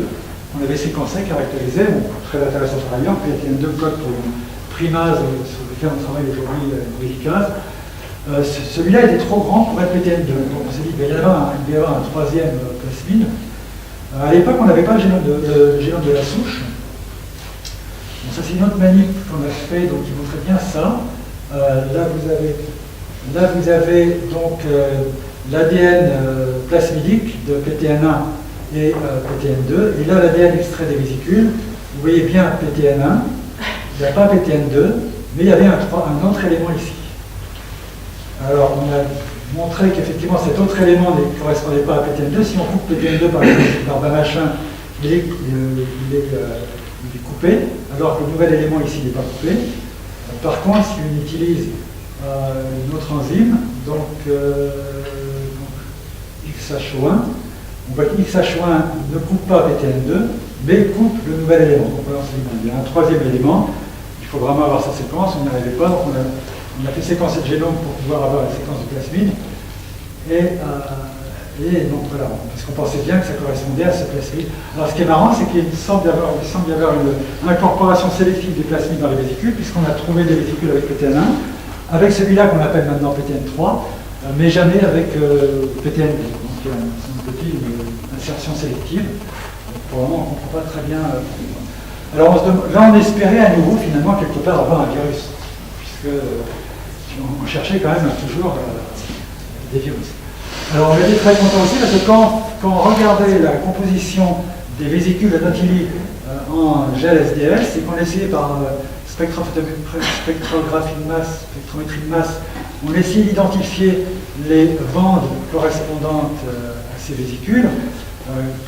[SPEAKER 2] On avait séquencé, caractérisé, très intéressant par ailleurs. PT2 code pour une primase sur lequel on travaille aujourd'hui, Q15. Celui-là était trop grand pour être PT2. Donc on s'est dit qu'il devait y avoir un 3e plasmide. À l'époque, on n'avait pas le génome de la souche. Bon, ça, c'est une autre manip qu'on a fait, donc qui montrait bien ça. Là, vous avez donc l'ADN plasmidique de PT1 et PT2. Et là, l'ADN extrait des vésicules. Vous voyez bien PT1, il n'y a pas PT2, mais il y avait un autre élément ici. Alors, on a montré qu'effectivement, cet autre élément ne correspondait pas à PT2. Si on coupe PT2 par un machin, il est coupé, alors que le nouvel élément ici n'est pas coupé. Par contre, si on utilise une autre enzyme, donc XH1, on voit que XH1 ne coupe pas PT2, mais coupe le nouvel élément. Donc, il y a un 3e élément, il faut vraiment avoir sa séquence, on n'y arrivait pas, donc on a fait séquencer le génome pour pouvoir avoir la séquence du plasmide. Et donc voilà, parce qu'on pensait bien que ça correspondait à ce plasmide. Alors ce qui est marrant, c'est qu'il semble y avoir une incorporation sélective des plasmides dans les vésicules, puisqu'on a trouvé des vésicules avec PT1, avec celui-là qu'on appelle maintenant PT3, mais jamais avec PT2. Donc il y a une petite insertion sélective. Pour le moment, on ne comprend pas très bien. Alors là, on espérait à nouveau, finalement, quelque part avoir un virus, puisque on cherchait quand même toujours des virus. Alors on était très content aussi parce que quand on regardait la composition des vésicules de Notilly en gel SDS, c'est qu'on essayait par spectrographie de masse, spectrométrie de masse, on essayait d'identifier les bandes correspondantes à ces vésicules.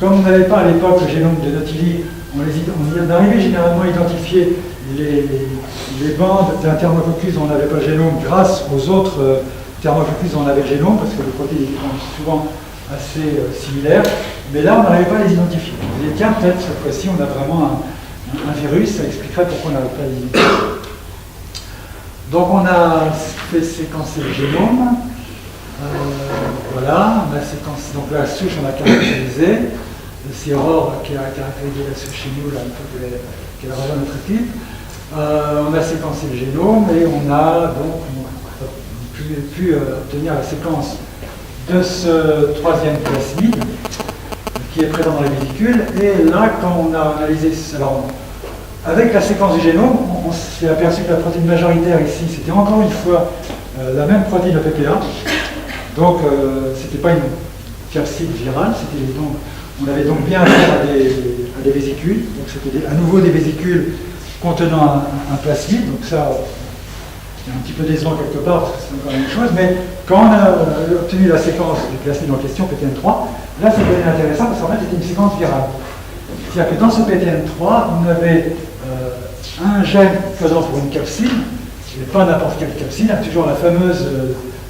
[SPEAKER 2] Comme on n'avait pas à l'époque le génome de Notilly, on arrivait généralement à identifier les bandes d'un thermococcus dont on n'avait pas le génome grâce aux autres thermococcus dont on avait le génome, parce que les protéines sont souvent assez similaires, mais là on n'arrivait pas à les identifier. On disait, tiens, peut-être cette fois-ci on a vraiment un virus, ça expliquerait pourquoi on n'avait pas les identifier. Donc on a fait séquencer le génome. Voilà, on a séquencé, donc la souche on a caractérisé. C'est Aurore qui a caractérisé la souche chez nous, là, une fois qu'elle rejoint notre équipe. On a séquencé le génome et on a donc pu obtenir la séquence de ce troisième plasmide qui est présent dans les vésicules. Et là, quand on a analysé, alors, avec la séquence du génome, on s'est aperçu que la protéine majoritaire ici, c'était encore une fois la même protéine PPA. Donc, c'était pas une capside virale, donc, on avait donc bien affaire à des vésicules. Donc, c'était à nouveau des vésicules contenant un plasmide. Donc, ça, c'est un petit peu décevant quelque part, parce que c'est encore la même chose. Mais quand on a obtenu la séquence du plasmide en question, PTN3, là, ça devenait intéressant parce qu'en fait, c'était une séquence virale. C'est-à-dire que dans ce PTN3, on avait un gène codant pour une capside, mais pas n'importe quelle capside, hein, toujours la fameuse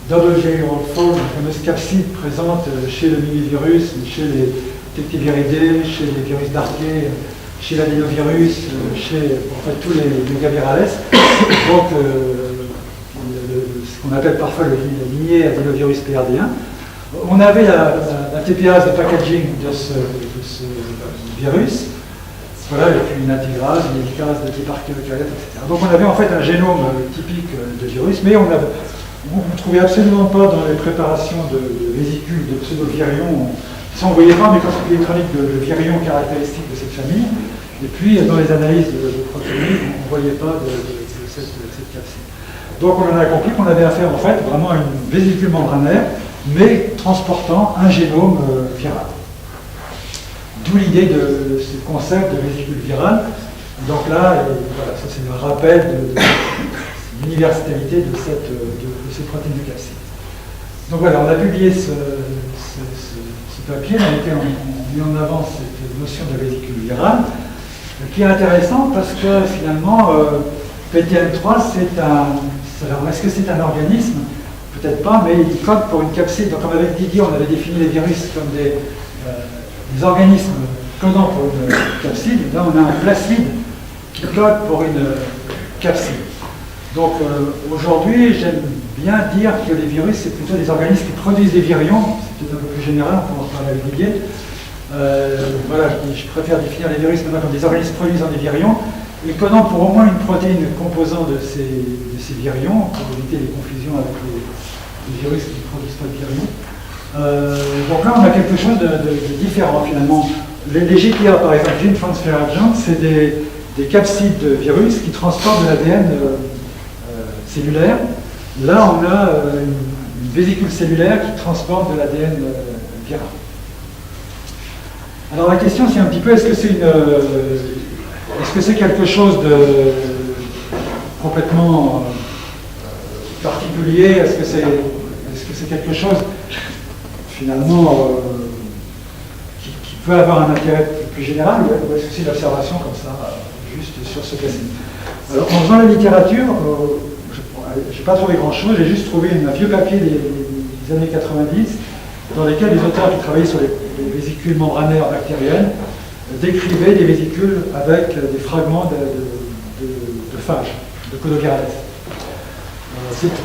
[SPEAKER 2] double viral fold, la fameuse capside présente chez le minivirus, chez les tectiviridés, chez les virus d'Arché, chez l'adénovirus, chez en fait, tous les megavirales. Donc, ce qu'on appelle parfois la lignée adénovirus PRD1. On avait la TPase de packaging de ce virus. Voilà, et puis une intégrase, une hélicase de type archéocardiate, etc. Donc on avait en fait un génome typique de virus, mais on ne trouvait absolument pas dans les préparations de vésicules de pseudo-virions, ça on ne voyait pas en microscopie électronique de virions caractéristiques de cette famille, et puis dans les analyses de protéines, on ne voyait pas de cette capside. Donc on en a compris qu'on avait affaire en fait vraiment à une vésicule membranaire, mais transportant un génome viral. D'où l'idée de ce concept de vésicule virale. Donc là, voilà, ça c'est le rappel de l'universalité de ces protéines de capside. Donc voilà, on a publié ce papier dans lequel on met en avant cette notion de vésicule virale, qui est intéressant parce que finalement, PTN3, c'est un... Alors, est-ce que c'est un organisme? Peut-être pas, mais il code pour une capside. Donc, comme avec Didier, on avait défini les virus comme des organismes codant pour une capside. Là, on a un plasmide qui code pour une capside. Donc, aujourd'hui, j'aime bien dire que les virus, c'est plutôt des organismes qui produisent des virions. C'est peut-être un peu plus général, on peut en parler avec Didier. Voilà, je préfère définir les virus maintenant comme des organismes produisant des virions et codant pour au moins une protéine composant de ces virions, pour éviter les confusions avec les virus qui ne produisent pas de virions. Donc là, on a quelque chose de différent finalement. Les GPA, par exemple, Gene Transfer Agent, c'est des capsides de virus qui transportent de l'ADN cellulaire. Là, on a une vésicule cellulaire qui transporte de l'ADN viral. Alors la question, c'est un petit peu, est-ce que c'est quelque chose de complètement particulier? Est-ce que c'est quelque chose finalement qui peut avoir un intérêt plus général, ou est-ce que c'est une observation comme ça, juste sur ce cas-ci? Alors en faisant la littérature, je n'ai pas trouvé grand-chose, j'ai juste trouvé un vieux papier des années 90 dans lesquels les auteurs qui travaillaient sur les vésicules membranaires bactériennes décrivaient des vésicules avec des fragments de phages, de codovirales. C'est tout.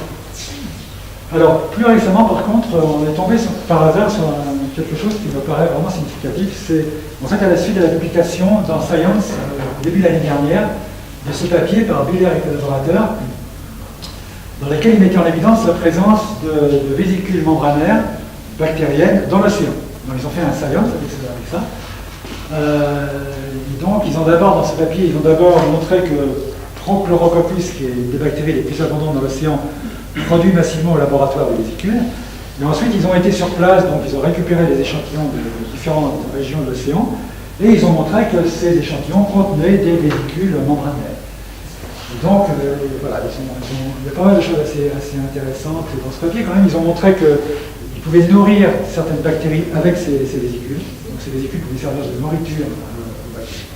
[SPEAKER 2] Alors, plus récemment, par contre, on est tombé par hasard sur quelque chose qui me paraît vraiment significatif. C'est en fait à la suite de la publication dans Science, début de l'année dernière, de ce papier par Biller et collaborateurs, dans lequel ils mettaient en évidence la présence de vésicules membranaires bactériennes dans l'océan. Donc ils ont fait un Science avec ça. Et donc ils ont d'abord, dans ce papier, ils ont d'abord montré que Prochlorococcus, qui est une des bactéries les plus abondantes dans l'océan, produit massivement au laboratoire des vésicules. Et ensuite ils ont été sur place, donc ils ont récupéré des échantillons de différentes régions de l'océan, et ils ont montré que ces échantillons contenaient des vésicules membranaires. Et donc, voilà, il y a pas mal de choses assez intéressantes dans ce papier. Quand même, ils ont montré qu'ils pouvaient nourrir certaines bactéries avec ces vésicules. Donc, ces vésicules pouvaient servir de nourriture aux bactéries.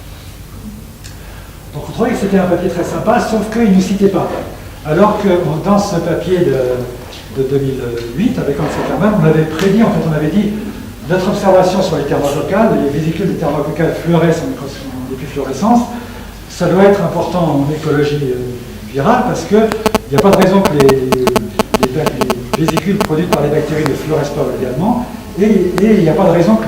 [SPEAKER 2] Donc, on trouvait que c'était un papier très sympa, sauf qu'ils ne nous citaient pas. Alors que dans ce papier de 2008, avec Hans Ackermann, on avait prédit, en fait, on avait dit notre observation sur les thermococcales, les vésicules de thermococcales fluorescent en épifluorescence, ça doit être important en écologie virale parce que il n'y a pas de raison que les vésicules produites par les bactéries ne fluorescent pas également, et il n'y a pas de raison que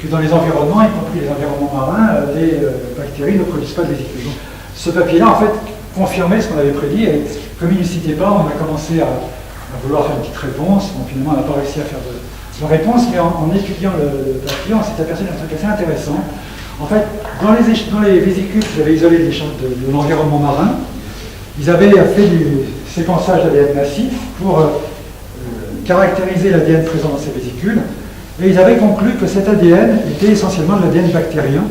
[SPEAKER 2] dans les environnements, y compris les environnements marins, les bactéries ne produisent pas de vésicules. Donc, ce papier-là, en fait, confirmait ce qu'on avait prédit, et comme il ne citait pas, on a commencé à vouloir faire une petite réponse. Bon, finalement, on n'a pas réussi à faire de réponse, mais en étudiant le papier, on s'est aperçu d'un truc assez intéressant. En fait, dans les vésicules qu'ils avaient isolées de l'environnement marin, ils avaient fait du séquençage d'ADN massif pour caractériser l'ADN présent dans ces vésicules, et ils avaient conclu que cet ADN était essentiellement de l'ADN bactérien.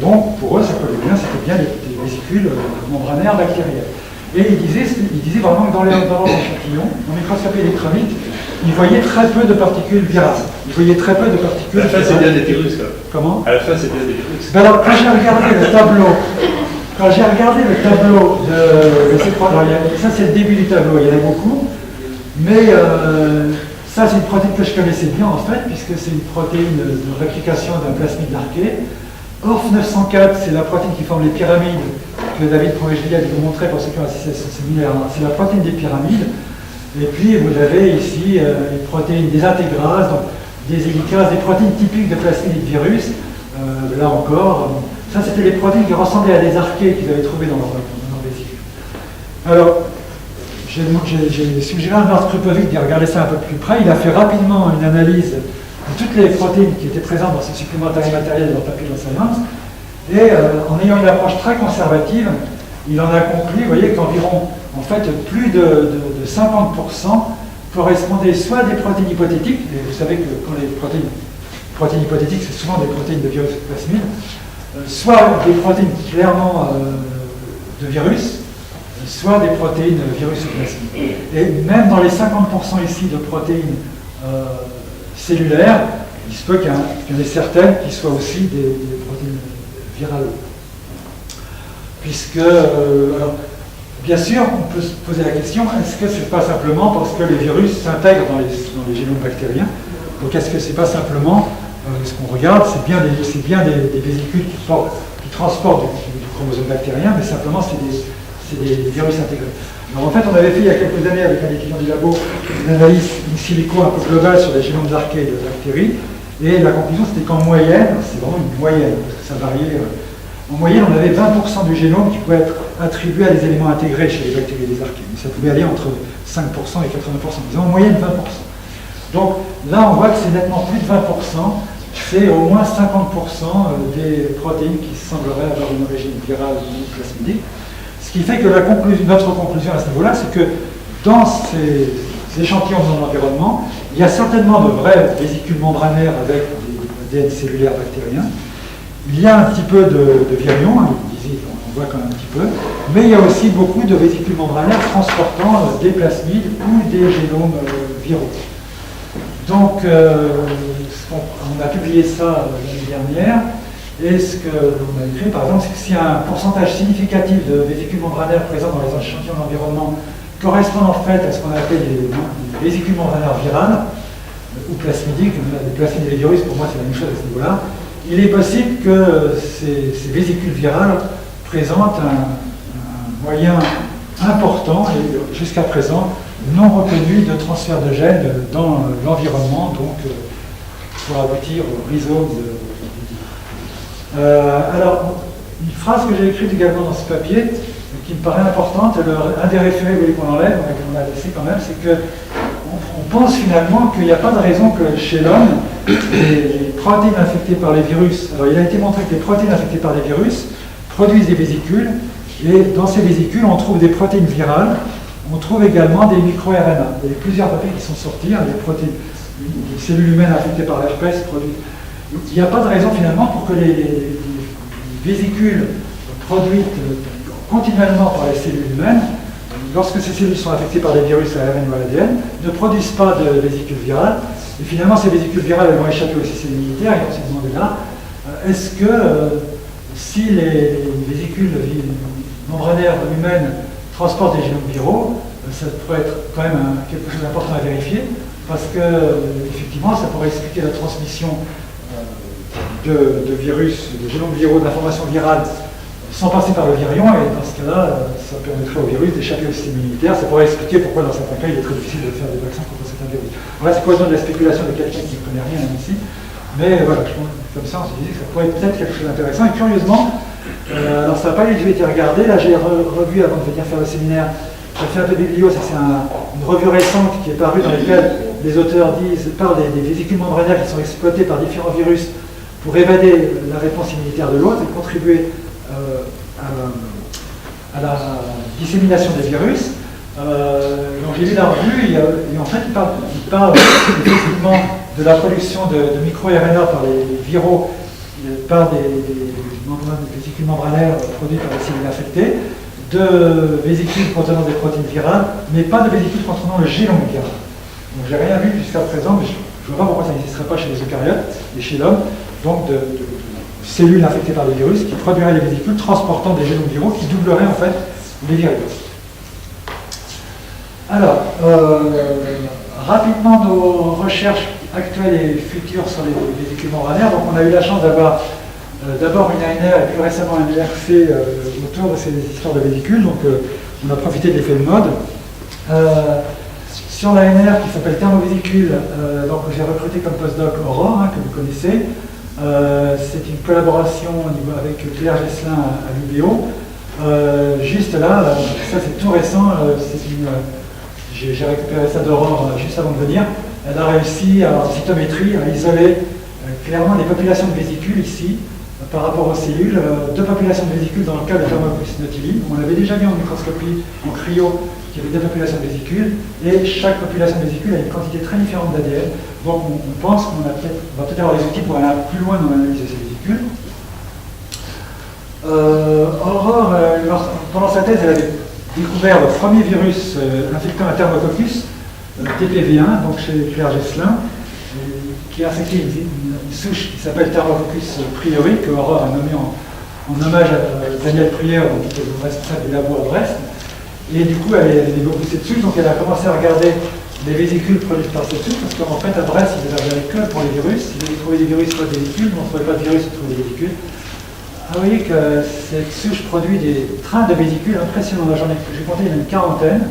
[SPEAKER 2] Donc, pour eux, ça collait bien, c'était bien des vésicules membranaires bactériennes. Et ils disaient vraiment que dans leurs échantillons, en microscopie électronique, ils voyaient très peu de particules virales. Ils voyaient très peu de particules.
[SPEAKER 1] À la fin, c'est bien des virus, quoi.
[SPEAKER 2] Comment?
[SPEAKER 1] À la fin, c'est bien des virus.
[SPEAKER 2] Ben alors, quand j'ai regardé le tableau, de ces protéines, ça c'est le début du tableau, il y en a beaucoup, mais ça c'est une protéine que je connaissais bien en fait, puisque c'est une protéine de réplication d'un plasmide d'Arché. ORF 904, c'est la protéine qui forme les pyramides que David Prouvé-Gilliatt vous montrait pour ceux qui ont assisté à ce séminaire. C'est la protéine des pyramides. Et puis vous avez ici les protéines des intégrases, donc des hélicases, des protéines typiques de plasmides virus. Là encore, ça c'était les protéines qui ressemblaient à des archées qu'ils avaient trouvées dans leur vésicule. Alors, j'ai suggéré à Marc Krupovic d'y regarder ça un peu plus près. Il a fait rapidement une analyse de toutes les protéines qui étaient présentes dans ce supplémentaire immatériel de leur papier de Science. Et en ayant une approche très conservative, il en a conclu, vous voyez, qu'environ, en fait, plus de 50% correspondaient soit à des protéines hypothétiques, et vous savez que quand les protéines hypothétiques, c'est souvent des protéines de virus plasmide, soit des protéines clairement de virus, soit des protéines virus ou plasmide. Et même dans les 50% ici de protéines cellulaires, il se peut qu'il y en ait certaines qui soient aussi des protéines virales. Puisque, alors, bien sûr, on peut se poser la question, est-ce que c'est pas simplement parce que les virus s'intègrent dans les génomes bactériens? Donc est-ce que c'est pas simplement, ce qu'on regarde, c'est bien des vésicules qui transportent du chromosome bactérien, mais simplement c'est des virus intégrés. Alors en fait, on avait fait il y a quelques années avec un étudiant du labo une analyse in silico un peu globale sur les génomes d'archées et de bactéries, et la conclusion c'était qu'en moyenne, c'est vraiment une moyenne, parce que ça variait. En moyenne, on avait 20% du génome qui pouvait être attribué à des éléments intégrés chez les bactéries et les archées, mais ça pouvait aller entre 5% et 80%, mais en moyenne 20%. Donc là, on voit que c'est nettement plus de 20%, c'est au moins 50% des protéines qui sembleraient avoir une origine virale ou plasmidique. Ce qui fait que notre conclusion à ce niveau-là, c'est que dans ces échantillons dans l'environnement, il y a certainement de vraies vésicules membranaires avec des ADN cellulaires bactériens. Il y a un petit peu de virions, hein, on voit quand même un petit peu, mais il y a aussi beaucoup de vésicules membranaires transportant des plasmides ou des génomes viraux. Donc, on a publié ça l'année dernière, et ce qu'on a écrit, par exemple, c'est que s'il y a un pourcentage significatif de vésicules membranaires présents dans les échantillons d'environnement correspondent en fait à ce qu'on appelle des vésicules membranaires virales ou plasmidiques, les plasmides et les virus, pour moi c'est la même chose à ce niveau-là, il est possible que ces vésicules virales présentent un moyen important et jusqu'à présent non reconnu de transfert de gènes dans l'environnement, donc pour aboutir au rhizome alors, une phrase que j'ai écrite également dans ce papier, qui me paraît importante, un des référés, vous voulez qu'on l'enlève, mais qu'on a laissé quand même, c'est qu'on pense finalement qu'il n'y a pas de raison que chez l'homme, les protéines infectées par les virus, alors il a été montré que les protéines infectées par les virus produisent des vésicules, et dans ces vésicules, on trouve des protéines virales, on trouve également des micro-RNA. Il y a plusieurs papiers qui sont sortis, hein, les cellules humaines infectées par l'herpès produisent. Il n'y a pas de raison finalement pour que les vésicules produites continuellement par les cellules humaines, lorsque ces cellules sont affectées par des virus à ARN ou à l'ADN, ne produisent pas de vésicules virales. Et finalement, ces vésicules virales elles vont échapper aux cellules immunitaires, et on s'est demandé là, est-ce que si les vésicules membranaires humaines transportent des génomes viraux, ça pourrait être quand même quelque chose d'important à vérifier, parce que effectivement, ça pourrait expliquer la transmission de virus, de génomes viraux, d'informations virales sans passer par le virion, et dans ce cas-là, ça permettrait au virus d'échapper au système immunitaire. Ça pourrait expliquer pourquoi dans certains cas il est très difficile de faire des vaccins contre certains virus. Voilà, c'est quoi de la spéculation de quelqu'un qui ne connaît rien ici, mais voilà, je pense, comme ça on se disait que ça pourrait être peut-être quelque chose d'intéressant. Et curieusement, alors ça n'a pas été regardé, là j'ai revu avant de venir faire le séminaire, j'ai fait un peu de biblio, ça c'est une revue récente qui est parue dans laquelle les auteurs parlent des vésicules membranaires qui sont exploitées par différents virus pour évader la réponse immunitaire de l'autre et contribuer à la dissémination des virus. Donc j'ai lu la revue et en fait il parle effectivement de la production de micro-RNA par les viraux, par des vésicules membranaires produits par les cellules infectées, de vésicules contenant des protéines virales, mais pas de vésicules contenant le gélome viral. Donc j'ai rien vu jusqu'à présent, mais je ne vois pas pourquoi ça n'existerait pas chez les eucaryotes et chez l'homme, donc de cellules infectées par des virus qui produiraient des vésicules transportant des génomes viraux qui doubleraient en fait les virus. Alors, rapidement nos recherches actuelles et futures sur les vésicules membranaires. Donc on a eu la chance d'avoir d'abord une ANR et plus récemment un ERC autour de ces histoires de vésicules, donc on a profité de l'effet de mode. Sur l'ANR qui s'appelle thermovésicule, donc j'ai recruté comme postdoc Aurore, que vous connaissez. C'est une collaboration avec Claire Gesselin à l'UBO. Juste là, ça c'est tout récent, j'ai récupéré ça d'Aurore juste avant de venir. Elle a réussi en cytométrie à isoler clairement les populations de vésicules ici par rapport aux cellules, deux populations de vésicules dans le cas de Thermococcus nautilii. On l'avait déjà vu en microscopie, en cryo, qu'il y avait deux populations de vésicules, et chaque population de vésicules a une quantité très différente d'ADN. Donc on pense qu'on va peut-être avoir des outils pour aller plus loin dans l'analyse de ces vésicules. Aurore, pendant sa thèse, elle avait découvert le premier virus infectant un Thermococcus, TPV1, donc chez Claire Gesselin, qui a infecté une souche qui s'appelle Thermococcus priori, que Aurore a nommé en hommage à Daniel Prieur, qui est le responsable du labo à Brest. Et du coup, elle aimait beaucoup cette souche, donc elle a commencé à regarder les vésicules produites par cette souche, parce qu'en fait, à Brest, ils avaient regardé que pour les virus. Ils avaient trouvé des virus, pas des vésicules, mais on ne trouvait pas de virus, on trouvait des vésicules. Ah, vous voyez que cette souche produit des trains de vésicules impressionnants. J'ai compté, il y en a une quarantaine.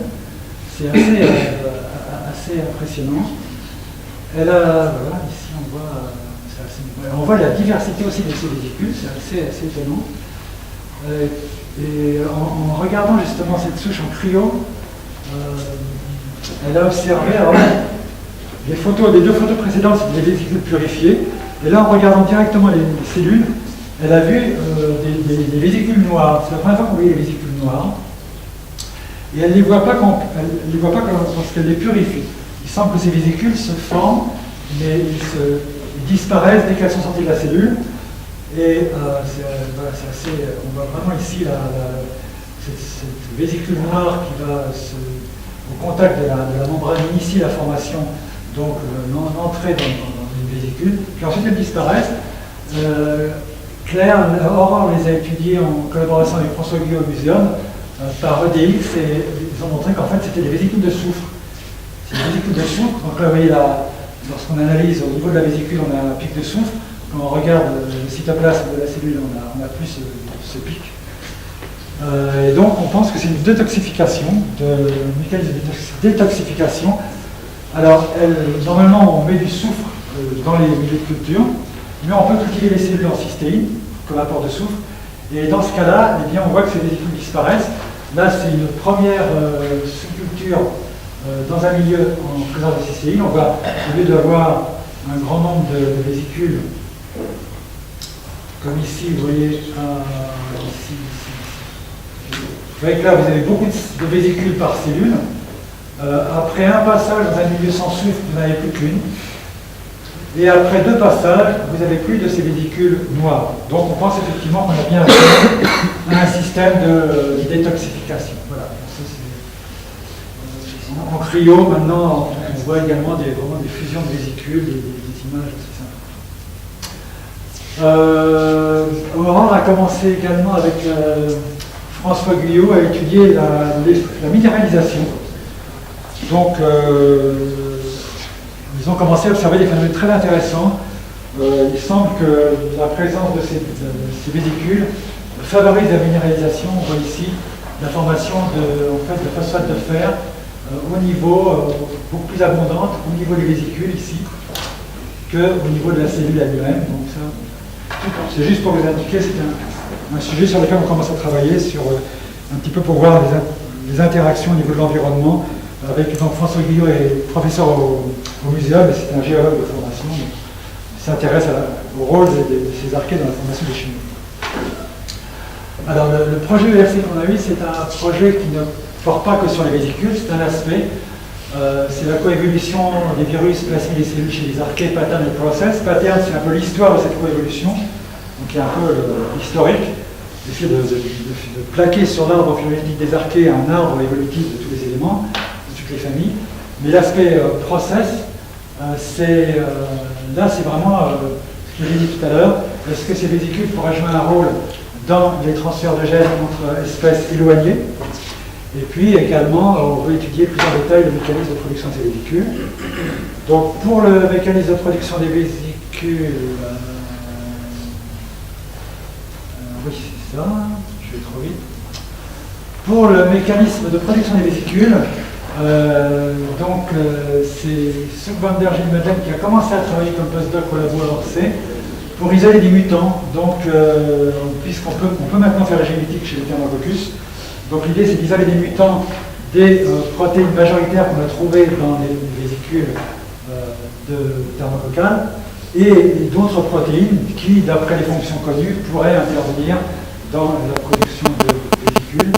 [SPEAKER 2] C'est assez impressionnant. Elle a, voilà, ici on voit la diversité aussi de ces vésicules, c'est assez étonnant. Et en regardant justement cette souche en cryo, elle a observé, alors, les deux photos précédentes, c'était des vésicules purifiés, et là en regardant directement les cellules, elle a vu des vésicules noires. C'est la première fois qu'on voyait les vésicules noires. Et elle ne les voit pas lorsqu'elle les purifie. Il semble que ces vésicules se forment, mais ils disparaissent dès qu'elles sont sorties de la cellule. Et on voit vraiment ici cette vésicule noire qui va au contact de la membrane initie la formation, donc l'entrée dans une vésicule. Puis ensuite elles disparaissent. Claire, Aurore les a étudiées en collaboration avec François Guyot au Muséum par EDX et ils ont montré qu'en fait c'était des vésicules de soufre. C'est des vésicules de soufre. Donc là, vous voyez, lorsqu'on analyse au niveau de la vésicule, on a un pic de soufre. Quand on regarde le cytoplasme de la cellule, on a plus ce pic. Et donc on pense que c'est une détoxification, un mécanisme de détoxification. Alors normalement on met du soufre dans les milieux de culture, mais on peut cultiver les cellules en cystéine comme apport de soufre. Et dans ce cas-là, eh bien, on voit que ces vésicules disparaissent. Là, c'est une première sous-culture dans un milieu en présence de cystéine. On va, au lieu d'avoir un grand nombre de vésicules, comme ici, vous voyez, ici. Vous voyez que là, vous avez beaucoup de vésicules par cellule. Après un passage dans un milieu sans soufre, vous n'en avez plus qu'une. Et après deux passages, vous n'avez plus de ces vésicules noires. Donc on pense effectivement qu'on a bien un système de détoxification. Voilà. En cryo, maintenant, on voit également vraiment des fusions de vésicules, des images assez sympas. Aurore a commencé également avec François Guyot à étudier la minéralisation. Donc, ils ont commencé à observer des phénomènes très intéressants. Il semble que la présence de ces vésicules favorise la minéralisation. On voit ici la formation de phosphate de fer au niveau beaucoup plus abondante au niveau des vésicules ici qu'au niveau de la cellule elle-même. Donc ça, c'est juste pour vous indiquer, c'est un sujet sur lequel on commence à travailler, un petit peu pour voir les interactions au niveau de l'environnement. Avec donc, François Guillot est professeur au muséum, et c'est un géologue de formation, donc, il s'intéresse au rôle de ces archées dans la formation des chimiques. Alors le projet ERC qu'on a eu, c'est un projet qui ne porte pas que sur les vésicules, c'est un aspect. C'est la coévolution des virus plasmides des cellules chez les archées, pattern et process. Pattern, c'est un peu l'histoire de cette coévolution, donc il y a un peu l'historique, l'effet de plaquer sur l'arbre phylogénétique des archées un arbre évolutif de tous les éléments, de toutes les familles. Mais l'aspect process, là c'est vraiment ce que j'ai dit tout à l'heure. Est-ce que ces vésicules pourraient jouer un rôle dans les transferts de gènes entre espèces éloignées? Et puis également, on veut étudier plus en détail le mécanisme de production de ces vésicules. Donc pour le mécanisme de production des vésicules, oui c'est ça, je vais trop vite. Pour le mécanisme de production des vésicules, c'est Suk van der Gilmeden qui a commencé à travailler comme postdoc au labo à Orsay pour isoler des mutants. Donc, puisqu'on peut maintenant faire la génétique chez les thermococcus, donc l'idée c'est d'isoler des mutants des protéines majoritaires qu'on a trouvées dans les vésicules de thermococcales et d'autres protéines qui, d'après les fonctions connues, pourraient intervenir dans la production de vésicules.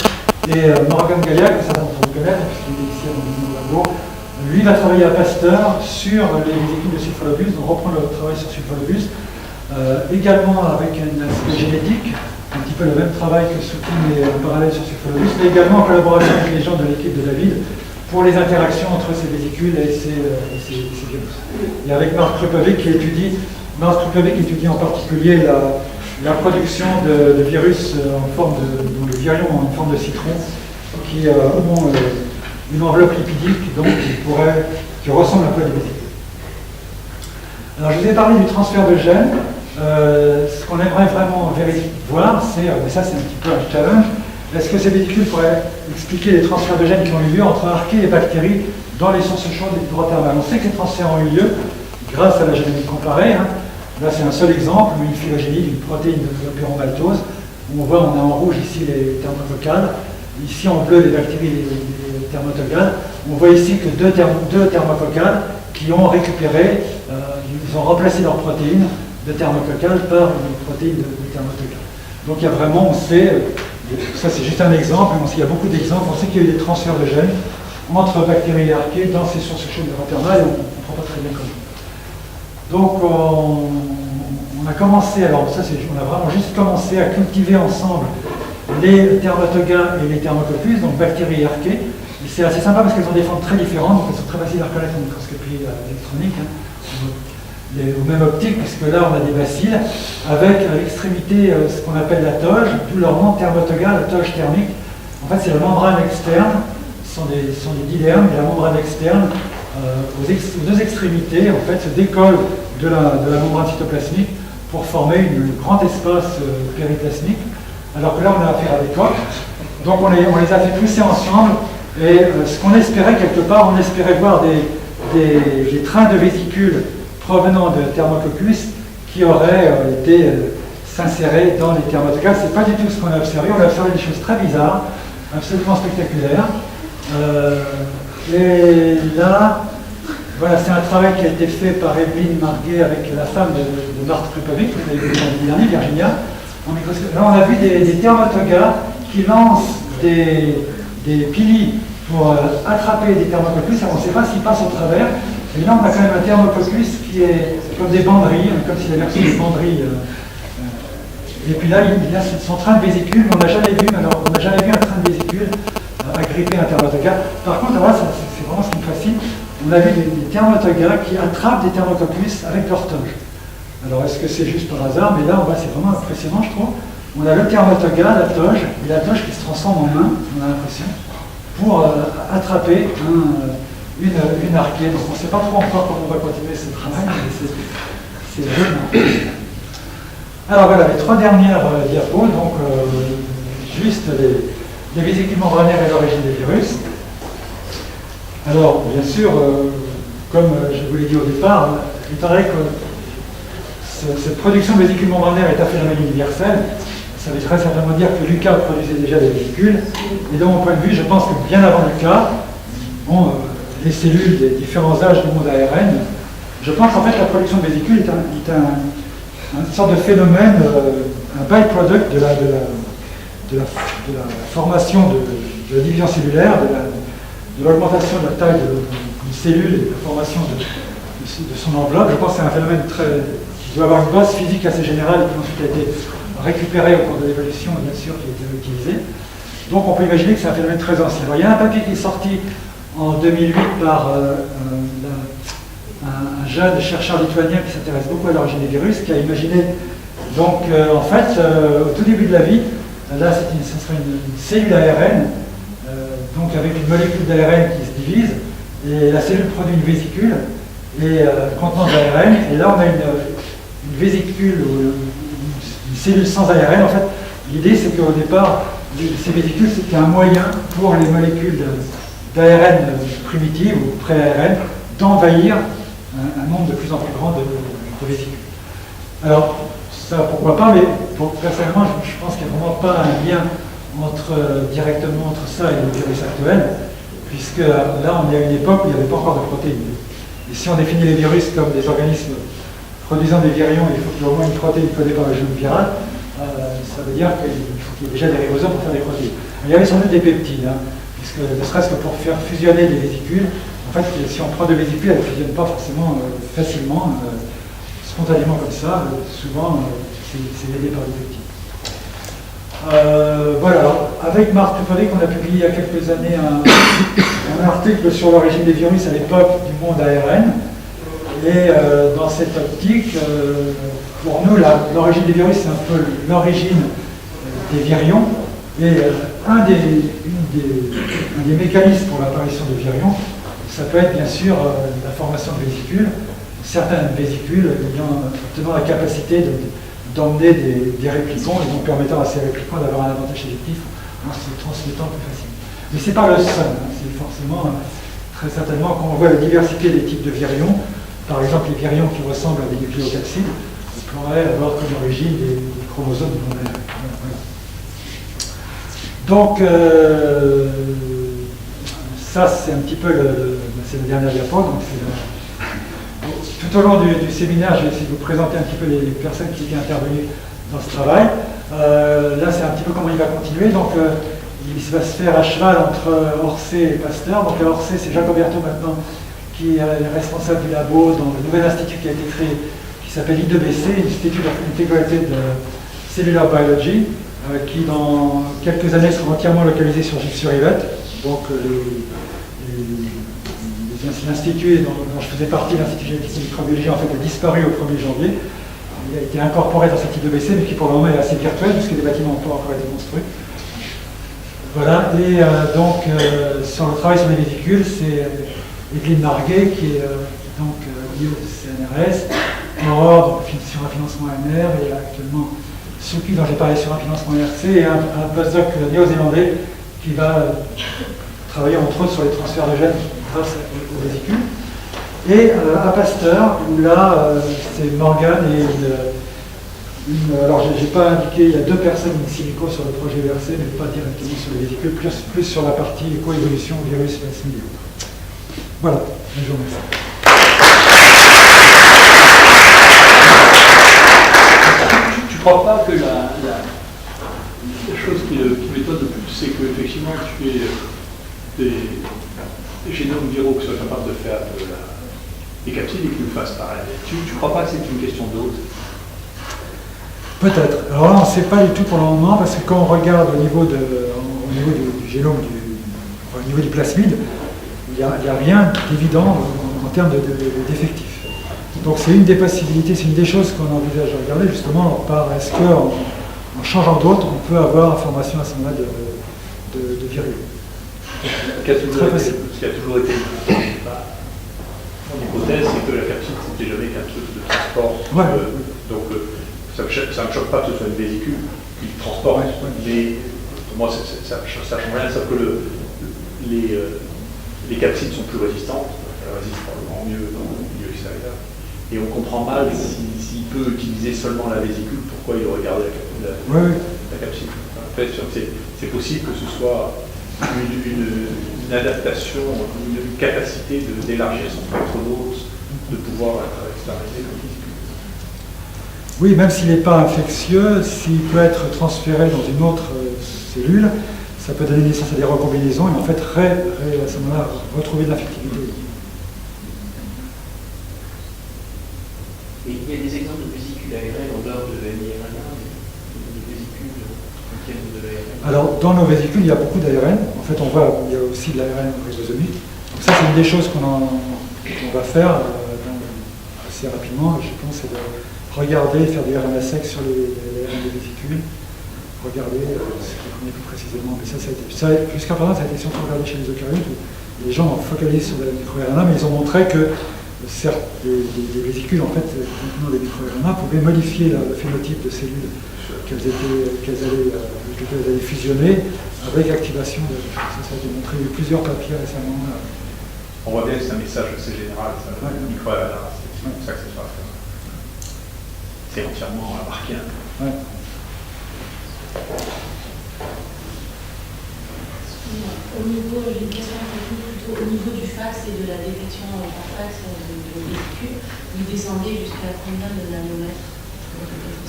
[SPEAKER 2] Et Morgan Gaillac, que certains d'entre vous connaissent, puisqu'il est ici dans le labo, lui va travailler à Pasteur sur les vésicules de sulfolobus, donc reprendre le travail sur sulfolobus, également avec un aspect génétique, un petit peu le même travail que Soutine et en parallèle sur sulfolobus, mais également en collaboration avec les gens de l'équipe de David pour les interactions entre ces vésicules et ces virus. Et avec Marc Krupovic qui étudie en particulier la production de virus en forme de virions en forme de citron qui ont une enveloppe lipidique donc qui ressemble un peu à des vésicules. Alors je vous ai parlé du transfert de gènes. Ce qu'on aimerait vraiment voir, mais ça c'est un petit peu un challenge, est-ce que ces vésicules pourraient expliquer les transferts de gènes qui ont eu lieu entre archées et bactéries dans les sources chaudes hydrothermales? On sait que ces transferts ont eu lieu grâce à la génomique comparée. Là, c'est un seul exemple, une phylogénie d'une protéine de pyromaltose. On voit, on a en rouge ici les thermococcales, ici en bleu les bactéries, les thermotogales. On voit ici que deux thermococcales qui ont récupéré, ils ont remplacé leur protéine de thermococcale par une protéine de thermotogale. Donc il y a vraiment, on sait, ça c'est juste un exemple, mais il y a beaucoup d'exemples, on sait qu'il y a eu des transferts de gènes entre bactéries et archées dans ces sources chaudes hydrothermales et on ne comprend pas très bien comment. Donc on a commencé, alors ça on a vraiment juste commencé à cultiver ensemble les thermatogas et les thermococcus, donc bactéries et archées. Et c'est assez sympa parce qu'elles ont des formes très différentes, donc elles sont très faciles à reconnaître en microscopie électronique, aux mêmes optiques, puisque là on a des bacilles avec à l'extrémité ce qu'on appelle la toge, d'où leur nom thermotoga, la toge thermique. En fait c'est la membrane externe, ce sont des didermes, et la membrane externe aux deux extrémités en fait se décolle de la membrane cytoplasmique pour former un grand espace périplasmique, alors que là on a affaire à des coques. Donc on les a fait pousser ensemble et ce qu'on espérait quelque part, on espérait voir des trains de vésicules provenant de thermococcus qui auraient été s'insérer dans les thermotogas. C'est pas du tout ce qu'on a observé. On a observé des choses très bizarres, absolument spectaculaires. Et là, voilà, c'est un travail qui a été fait par Evelyne Marguet avec la femme de Marc Krupovic, que vous avez vu l'année dernière, Virginia. Là, on a vu des thermotogas qui lancent des pilis pour attraper des thermococcus. On ne sait pas s'ils passent au travers. Et là, on a quand même un thermococcus qui est comme des banderilles, comme si la version des banderilles. Et puis là, il y a son train de vésicule. On n'a jamais vu un train de vésicule agripper un thermotoga. Par contre, là, c'est vraiment ce qui me fascine. On a vu des thermotogas qui attrapent des thermococcus avec leur toge. Alors, est-ce que c'est juste par hasard? Mais là, c'est vraiment impressionnant, je trouve. On a le thermotoga, la toge, et la toge qui se transforme en main, on a l'impression, pour attraper une archée. Donc, on ne sait pas trop encore comment on va continuer ce travail, mais c'est vraiment. Alors voilà, les 3 dernières diapos, donc juste les vésicules membranaires et l'origine des virus. Alors, bien sûr, comme je vous l'ai dit au départ, étant donné que cette production de vésicules membranaires est un phénomène universel, ça veut très certainement dire que Lucas produisait déjà des vésicules. Et de mon point de vue, je pense que bien avant Lucas, bon, les cellules des différents âges du monde ARN, je pense en fait que la production de vésicules est une sorte de phénomène, un byproduct de la formation de la division cellulaire, de l'augmentation de la taille d'une cellule et de la formation de son enveloppe. Je pense que c'est un phénomène qui doit avoir une base physique assez générale et qui ensuite a été récupéré au cours de l'évolution, bien sûr, qui a été utilisé. Donc on peut imaginer que c'est un phénomène très ancien. Alors, il y a un papier qui est sorti en 2008 par un jeune chercheur lituanien qui s'intéresse beaucoup à l'origine des virus, qui a imaginé, donc en fait, au tout début de la vie, là ce serait une cellule ARN, donc avec une molécule d'ARN qui se divise, et la cellule produit une vésicule, et contenant de l'ARN, et là on a une vésicule, ou une cellule sans ARN. En fait, l'idée c'est qu'au départ, ces vésicules c'était un moyen pour les molécules d'ARN primitives ou pré-ARN d'envahir un nombre de plus en plus grand de vésicules. Alors, ça pourquoi pas, mais personnellement, je pense qu'il n'y a vraiment pas un lien directement entre ça et le virus actuel, puisque là, on est à une époque où il n'y avait pas encore de protéines. Et si on définit les virus comme des organismes produisant des virions, il faut qu'il y ait au moins une protéine codée par le génome viral, ça veut dire qu'il faut qu'il y ait déjà des ribosomes pour faire des protéines. Il y avait sans doute des peptides, puisque ne serait-ce que pour faire fusionner des vésicules, en fait, si on prend deux vésicules, elles ne fusionnent pas forcément facilement, spontanément comme ça. Souvent, c'est aidé par des peptides. Voilà, avec Marc Tufalik, on a publié il y a quelques années un article sur l'origine des virus à l'époque du monde ARN. Et dans cette optique, pour nous, l'origine des virus, c'est un peu l'origine des virions. Et un des mécanismes pour l'apparition de virions, ça peut être bien sûr la formation de vésicules, certaines vésicules obtenant la capacité d'emmener des réplicants et donc permettant à ces réplicants d'avoir un avantage sélectif en se transmettant plus facilement. Mais ce n'est pas le seul, c'est forcément, très certainement, quand on voit la diversité des types de virions, par exemple les virions qui ressemblent à des nucléocapsides, on pourrait avoir comme origine des chromosomes du monde ARN. Donc, ça c'est un petit peu c'est la dernière diapo. Donc tout au long du séminaire, je vais essayer de vous présenter un petit peu les personnes qui étaient intervenues dans ce travail. Là, c'est un petit peu comment il va continuer. Donc, il va se faire à cheval entre Orsay et Pasteur. Donc, Orsay, c'est Jacques Auberteau maintenant, qui est responsable du labo dans le nouvel institut qui a été créé, qui s'appelle I2BC, Institut d'Integrated Cellular Biology, qui dans quelques années sera entièrement localisé sur Gilles-sur-Yvette. Donc, l'institut dont je faisais partie, l'Institut génétique et microbiologie, en fait, a disparu au 1er janvier. Il a été incorporé dans cet I2BC, mais qui pour le moment est assez virtuel, puisque les bâtiments n'ont pas encore été construits. Voilà, et donc, sur le travail sur les vésicules, c'est Evelyne Marguet, qui est donc liée au CNRS, Aurore, donc, sur un financement AMR, et actuellement Souki, dont j'ai parlé sur un financement RC, et un postdoc néo-zélandais qui va travailler entre autres sur les transferts de gènes grâce aux vésicules. Et à Pasteur, où là, c'est Morgane et alors je n'ai pas indiqué, il y a 2 personnes in silico sur le projet VRC, mais pas directement sur les vésicules, plus sur la partie coévolution, virus, plasmide. Voilà, je vous remercie.
[SPEAKER 1] Tu ne crois pas que la chose qui m'étonne le plus, c'est qu'effectivement tu es des génomes viraux qui soient capables de faire des capsides et qui nous fassent pareil. Tu ne crois pas que c'est une question de dose?
[SPEAKER 2] Peut-être. Alors là, on ne sait pas du tout pour le moment, parce que quand on regarde au niveau du génome, au niveau du plasmide, il n'y a rien d'évident en termes d'effectifs. Donc c'est une des possibilités, c'est une des choses qu'on envisage de regarder, justement, par est-ce qu'en changeant d'autres, on peut avoir la formation à ce moment-là de virus.
[SPEAKER 1] Ce qui a toujours été mon hypothèse, c'est que la capside, c'était jamais qu'un truc de transport.
[SPEAKER 2] Ouais.
[SPEAKER 1] Donc, ça me choque pas que ce soit une vésicule qui transporte, mais pour moi ça change rien, sauf que les capsides sont plus résistantes, elles résistent probablement mieux dans le milieu extérieur. Et on comprend mal s'il peut utiliser seulement la vésicule, pourquoi il aurait gardé la capside. En fait, c'est possible que ce soit une adaptation, une capacité d'élargir son spectre d'ose, de pouvoir être externalisé comme vésicule.
[SPEAKER 2] Oui, même s'il n'est pas infectieux, s'il peut être transféré dans une autre cellule, ça peut donner naissance à des recombinaisons et en fait, à ce moment-là, retrouver de l'infectivité.
[SPEAKER 3] Et il y a des exemples de vésicules ARN en dehors de l'MIRNA, des vésicules qui contiennent de l'ARN.
[SPEAKER 2] Alors, dans nos vésicules, il y a beaucoup d'ARN. En fait, on voit qu'il y a aussi de l'ARN ribosomique. Donc ça, c'est une des choses qu'on va faire assez rapidement, je pense, c'est de regarder, faire du RNA sec sur les ARN des vésicules, regarder ce qui connaît plus précisément. Mais ça jusqu'à présent, ça a été surtout regardé chez les eucaryotes, où les gens ont focalisé sur la micro-RNA, mais ils ont montré que certes, des vésicules, en fait, contenant des micro-RNA, pouvaient modifier le phénotype de cellules qu'elles allaient fusionner avec activation de ça a été montré. Il y a eu plusieurs papiers récemment.
[SPEAKER 1] On voit bien que c'est un message assez général, ça, micro-RNA, c'est pour ça que c'est pas. C'est entièrement marqué.
[SPEAKER 2] Ouais.
[SPEAKER 4] Au niveau, j'ai une question plutôt au niveau du fax et de la détection par fax de véhicules, vous descendez jusqu'à combien de nanomètres?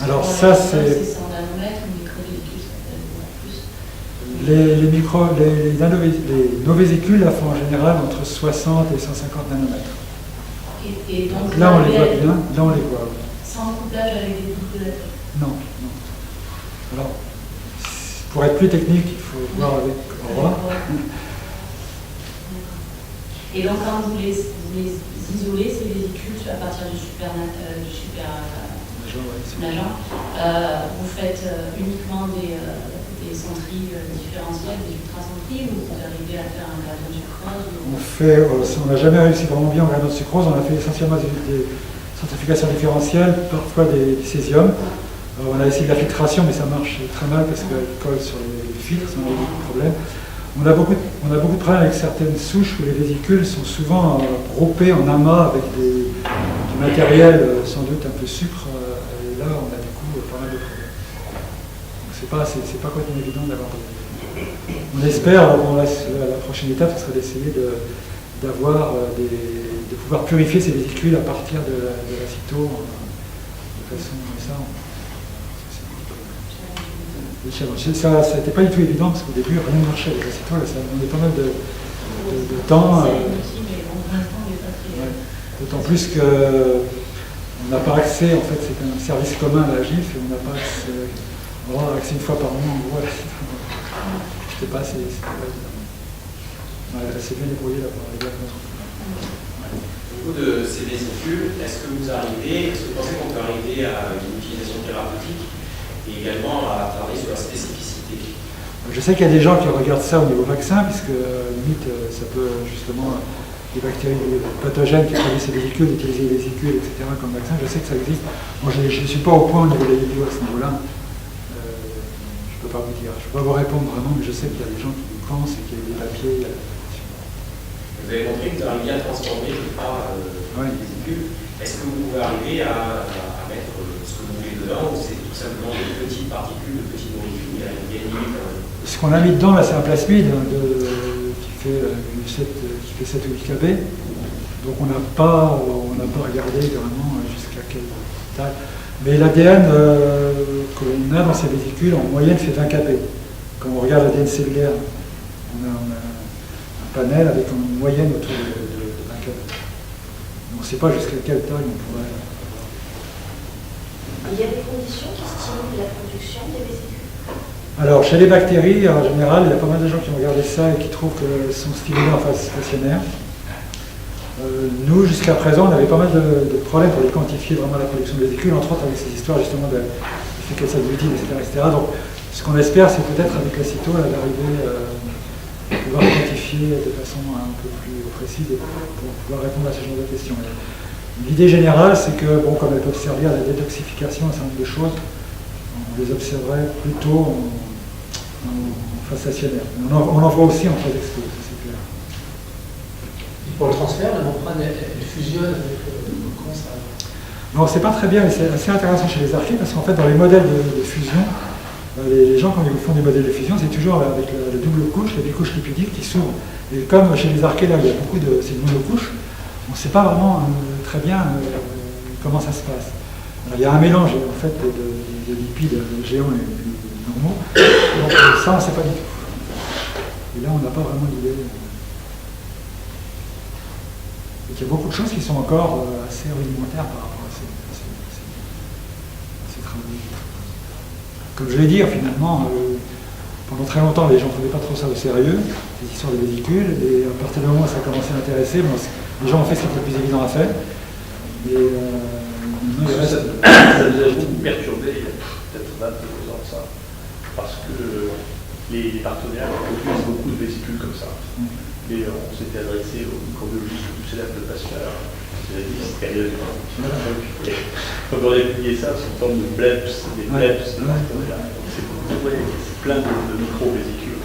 [SPEAKER 2] Alors ça c'est
[SPEAKER 4] 100 nanomètres, une microvéhicule, ça peut être plus.
[SPEAKER 2] nos vésicules la font en général entre 60 et 150 nanomètres.
[SPEAKER 4] Et donc
[SPEAKER 2] là on les voit bien, là on les voit.
[SPEAKER 4] Sans couplage avec des boucles d'atome?
[SPEAKER 2] Non. Alors, pour être plus technique, il faut voir avec Aurore.
[SPEAKER 4] Et donc quand vous les isolez, ces vésicules, à partir du super agent, vous faites uniquement des centrilles différentielles, des ultracentrilles, ou vous arrivez à faire un gradient de sucrose?
[SPEAKER 2] On n'a jamais réussi vraiment bien en gradient de sucrose, on a fait essentiellement des centrifugations différentielles, parfois des césiums. Alors, on a essayé de la filtration, mais ça marche très mal parce qu'elle colle sur les filtres, ça a beaucoup de problèmes. On a beaucoup de problèmes avec certaines souches où les vésicules sont souvent groupées en amas avec du matériel sans doute un peu sucre, et là on a du coup pas mal de problèmes. Donc c'est pas complètement évident d'avoir On espère, la prochaine étape, ce serait d'essayer de pouvoir purifier ces vésicules à partir de l'acéto de façon comme ça. Ça n'était pas du tout évident parce qu'au début rien ne marchait avec l'acéto, ça demandait pas mal de temps. D'autant plus qu'on n'a pas accès, en fait c'est un service commun à la GIF et on n'a pas accès, on va avoir accès une fois par mois en gros à l'acéto. C'était pas assez évident. Elle s'est bien débrouillée là pour arriver à notre.
[SPEAKER 3] Au niveau de ces vésicules, est-ce que vous pensez qu'on peut arriver à une utilisation thérapeutique et également à travailler sur la spécificité?
[SPEAKER 2] Je sais qu'il y a des gens qui regardent ça au niveau vaccin, puisque limite ça peut justement des bactéries pathogènes qui produisent ces vésicules, utiliser les vésicules, etc. comme vaccin. Je sais que ça existe. Moi je ne suis pas au point au niveau des vidéos à ce niveau-là. Je ne peux pas vous dire. Je ne peux pas vous répondre vraiment, mais je sais qu'il y a des gens qui y pensent et qu'il y a des papiers.
[SPEAKER 3] Vous avez montré que vous arriviez à transformer, je crois, les vésicules. Est-ce que vous pouvez arriver à mettre ce que vous voulez dedans, ou c'est tout simplement de petites particules, de petites molécules, il y a une limite quand même?
[SPEAKER 2] Ce qu'on a mis dedans, là, c'est un plasmide qui fait 7 ou 8 kb. Donc on n'a pas regardé vraiment jusqu'à quelle taille. Mais l'ADN que l'on a dans ces vésicules, en moyenne, fait 20 kb. Quand on regarde l'ADN cellulaire, on a un panel avec une moyenne autour de 20 kb. On ne sait pas jusqu'à quelle taille on pourrait.
[SPEAKER 4] Il y a des conditions qui stimulent la production des vésicules?
[SPEAKER 2] Alors, chez les bactéries, en général, il y a pas mal de gens qui ont regardé ça et qui trouvent qu'elles sont stimulées en phase stationnaire. Nous, jusqu'à présent, on avait pas mal de problèmes pour les quantifier vraiment la production de vésicules, entre autres avec ces histoires justement d'efficacité additive, etc. Donc, ce qu'on espère, c'est peut-être avec l'acéto d'arriver à pouvoir quantifier de façon un peu plus précise pour pouvoir répondre à ce genre de questions. L'idée générale, c'est que, bon, comme elles peuvent servir à la détoxification, un certain nombre de choses, on les observerait plutôt en phase stationnaire. On en voit aussi en phase expo, c'est clair.
[SPEAKER 5] Et pour le transfert, la membrane, elle fusionne avec comment ça...
[SPEAKER 2] Non, c'est pas très bien, mais c'est assez intéressant chez les archées, parce qu'en fait, dans les modèles de fusion, les gens, quand ils font des modèles de fusion, c'est toujours avec la double couche, les couches lipidiques qui s'ouvrent. Et comme chez les archées, là, il y a beaucoup de ces monocouches, on ne sait pas vraiment très bien comment ça se passe. Alors, il y a un mélange en fait, de lipides géants et normaux, donc ça, on ne sait pas du tout. Et là, on n'a pas vraiment d'idée. Donc, il y a beaucoup de choses qui sont encore assez rudimentaires par rapport à ces travaux. Comme je l'ai dit, finalement, pendant très longtemps, les gens ne prenaient pas trop ça au sérieux, les histoires de vésicules, et à partir du moment où ça a commencé à intéresser, bon, les gens ont fait ce qui était le plus évident à faire. Et maintenant, il reste...
[SPEAKER 1] Ça nous a beaucoup perturbé, il y a peut-être 22 ans de ça, parce que les partenaires produisent beaucoup de vésicules comme ça. Et on s'était adressé aux microbiologistes du célèbre de Pasteur, qui a dit cette période. Quand on a publié ça sous forme de bleps, des bleps de partenaires. C'est plein de micro-vésicules.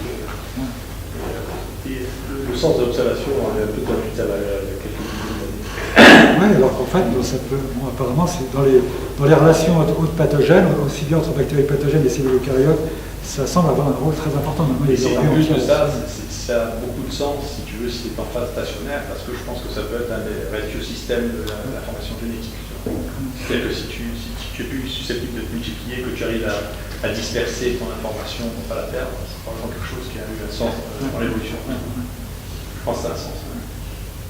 [SPEAKER 1] Et le sens d'observation a un peu perdu de sa valeur il y a quelques années.
[SPEAKER 2] Oui, alors qu'en fait, ça peut, bon, apparemment, c'est dans les relations hôtes pathogènes, aussi bien entre bactéries pathogènes et cellules eucaryotes, ça semble avoir un rôle très important.
[SPEAKER 1] Et c'est en plus de ça, ça a beaucoup de sens, si tu veux, si c'est en phase stationnaire, parce que je pense que ça peut être un des radiosystèmes de l'information génétique. C'est-à-dire que si tu es plus susceptible de te multiplier, que tu arrives à disperser ton information pour pas la perdre, c'est probablement quelque chose qui a eu un sens dans l'évolution. Je pense que ça a un sens.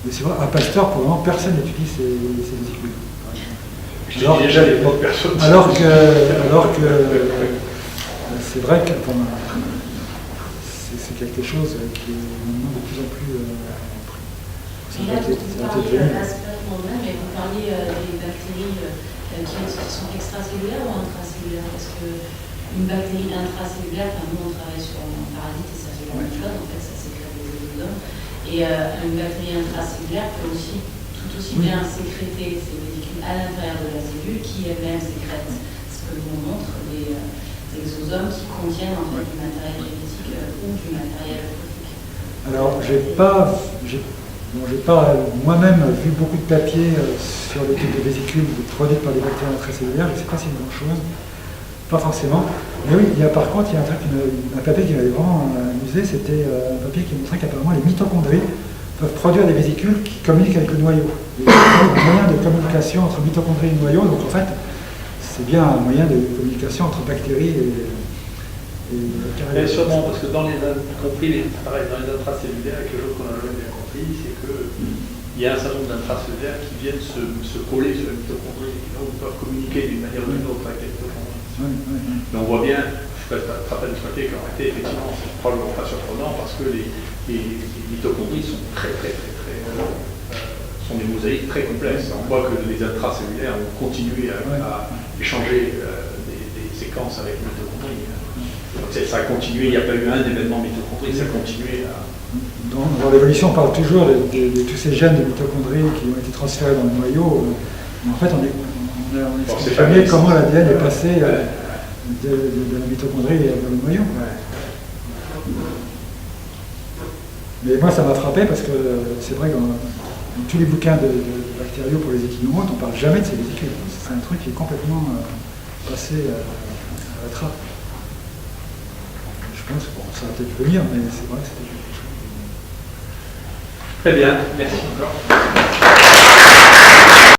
[SPEAKER 2] Mais c'est vrai, à Pasteur, pour le moment, personne n'étudie ces vésicules.
[SPEAKER 1] Je dis déjà à l'époque, personne.
[SPEAKER 2] Alors que c'est vrai que c'est quelque chose qui est maintenant de plus en plus pris.
[SPEAKER 4] Et là, vous parliez d'aspergillome, mais vous parliez des bactéries qui sont extracellulaires ou intracellulaires? Parce qu'une bactérie intracellulaire, nous on travaille sur un parasite et ça fait la même chose, en fait ça sécrète des exosomes. Et une bactérie intracellulaire peut aussi tout aussi bien sécréter ces vésicules à l'intérieur de la cellule qui elle-même sécrète ce que l'on montre des exosomes qui contiennent en fait du matériel génétique ou du matériel protéique.
[SPEAKER 2] Alors, j'ai pas moi-même vu beaucoup de papiers sur le type de vésicules produites par des bactéries intracellulaires. Je ne sais pas si c'est une bonne chose, pas forcément. Mais oui, par contre, il y a un papier qui m'avait vraiment amusé, c'était un papier qui montrait qu'apparemment les mitochondries peuvent produire des vésicules qui communiquent avec le noyau. Il y a un moyen de communication entre mitochondries et noyau, donc en fait, c'est bien un moyen de communication entre bactéries et
[SPEAKER 1] sûrement, parce que dans les intracellulaires, quelque chose qu'on n'a jamais bien compris, c'est qu'il y a un certain nombre d'intracellulaires qui viennent se coller sur la mitochondrie, et donc peuvent communiquer d'une manière ou d'une autre avec la mitochondrie. Mais on voit bien, je ne sais pas si tu qui ont été, effectivement, c'est probablement pas surprenant, parce que les mitochondries sont sont des mosaïques très complexes. On voit que les intracellulaires ont continué à échanger des séquences avec les mitochondries. Donc ça a continué, il n'y a pas eu un événement mitochondrie, ça a continué à...
[SPEAKER 2] Dans l'évolution, on parle toujours de tous ces gènes de mitochondries qui ont été transférés dans le noyau. Mais en fait, on n'explique jamais comment l'ADN est passé de la mitochondrie vers le noyau. Mais moi, ça m'a frappé parce que c'est vrai que dans tous les bouquins de bactériaux pour les équinomotes, on ne parle jamais de ces vésicules. C'est un truc qui est complètement passé à la trappe. Je pense que ça va peut-être venir, mais c'est vrai que c'était quelque chose.
[SPEAKER 1] Très bien, merci encore.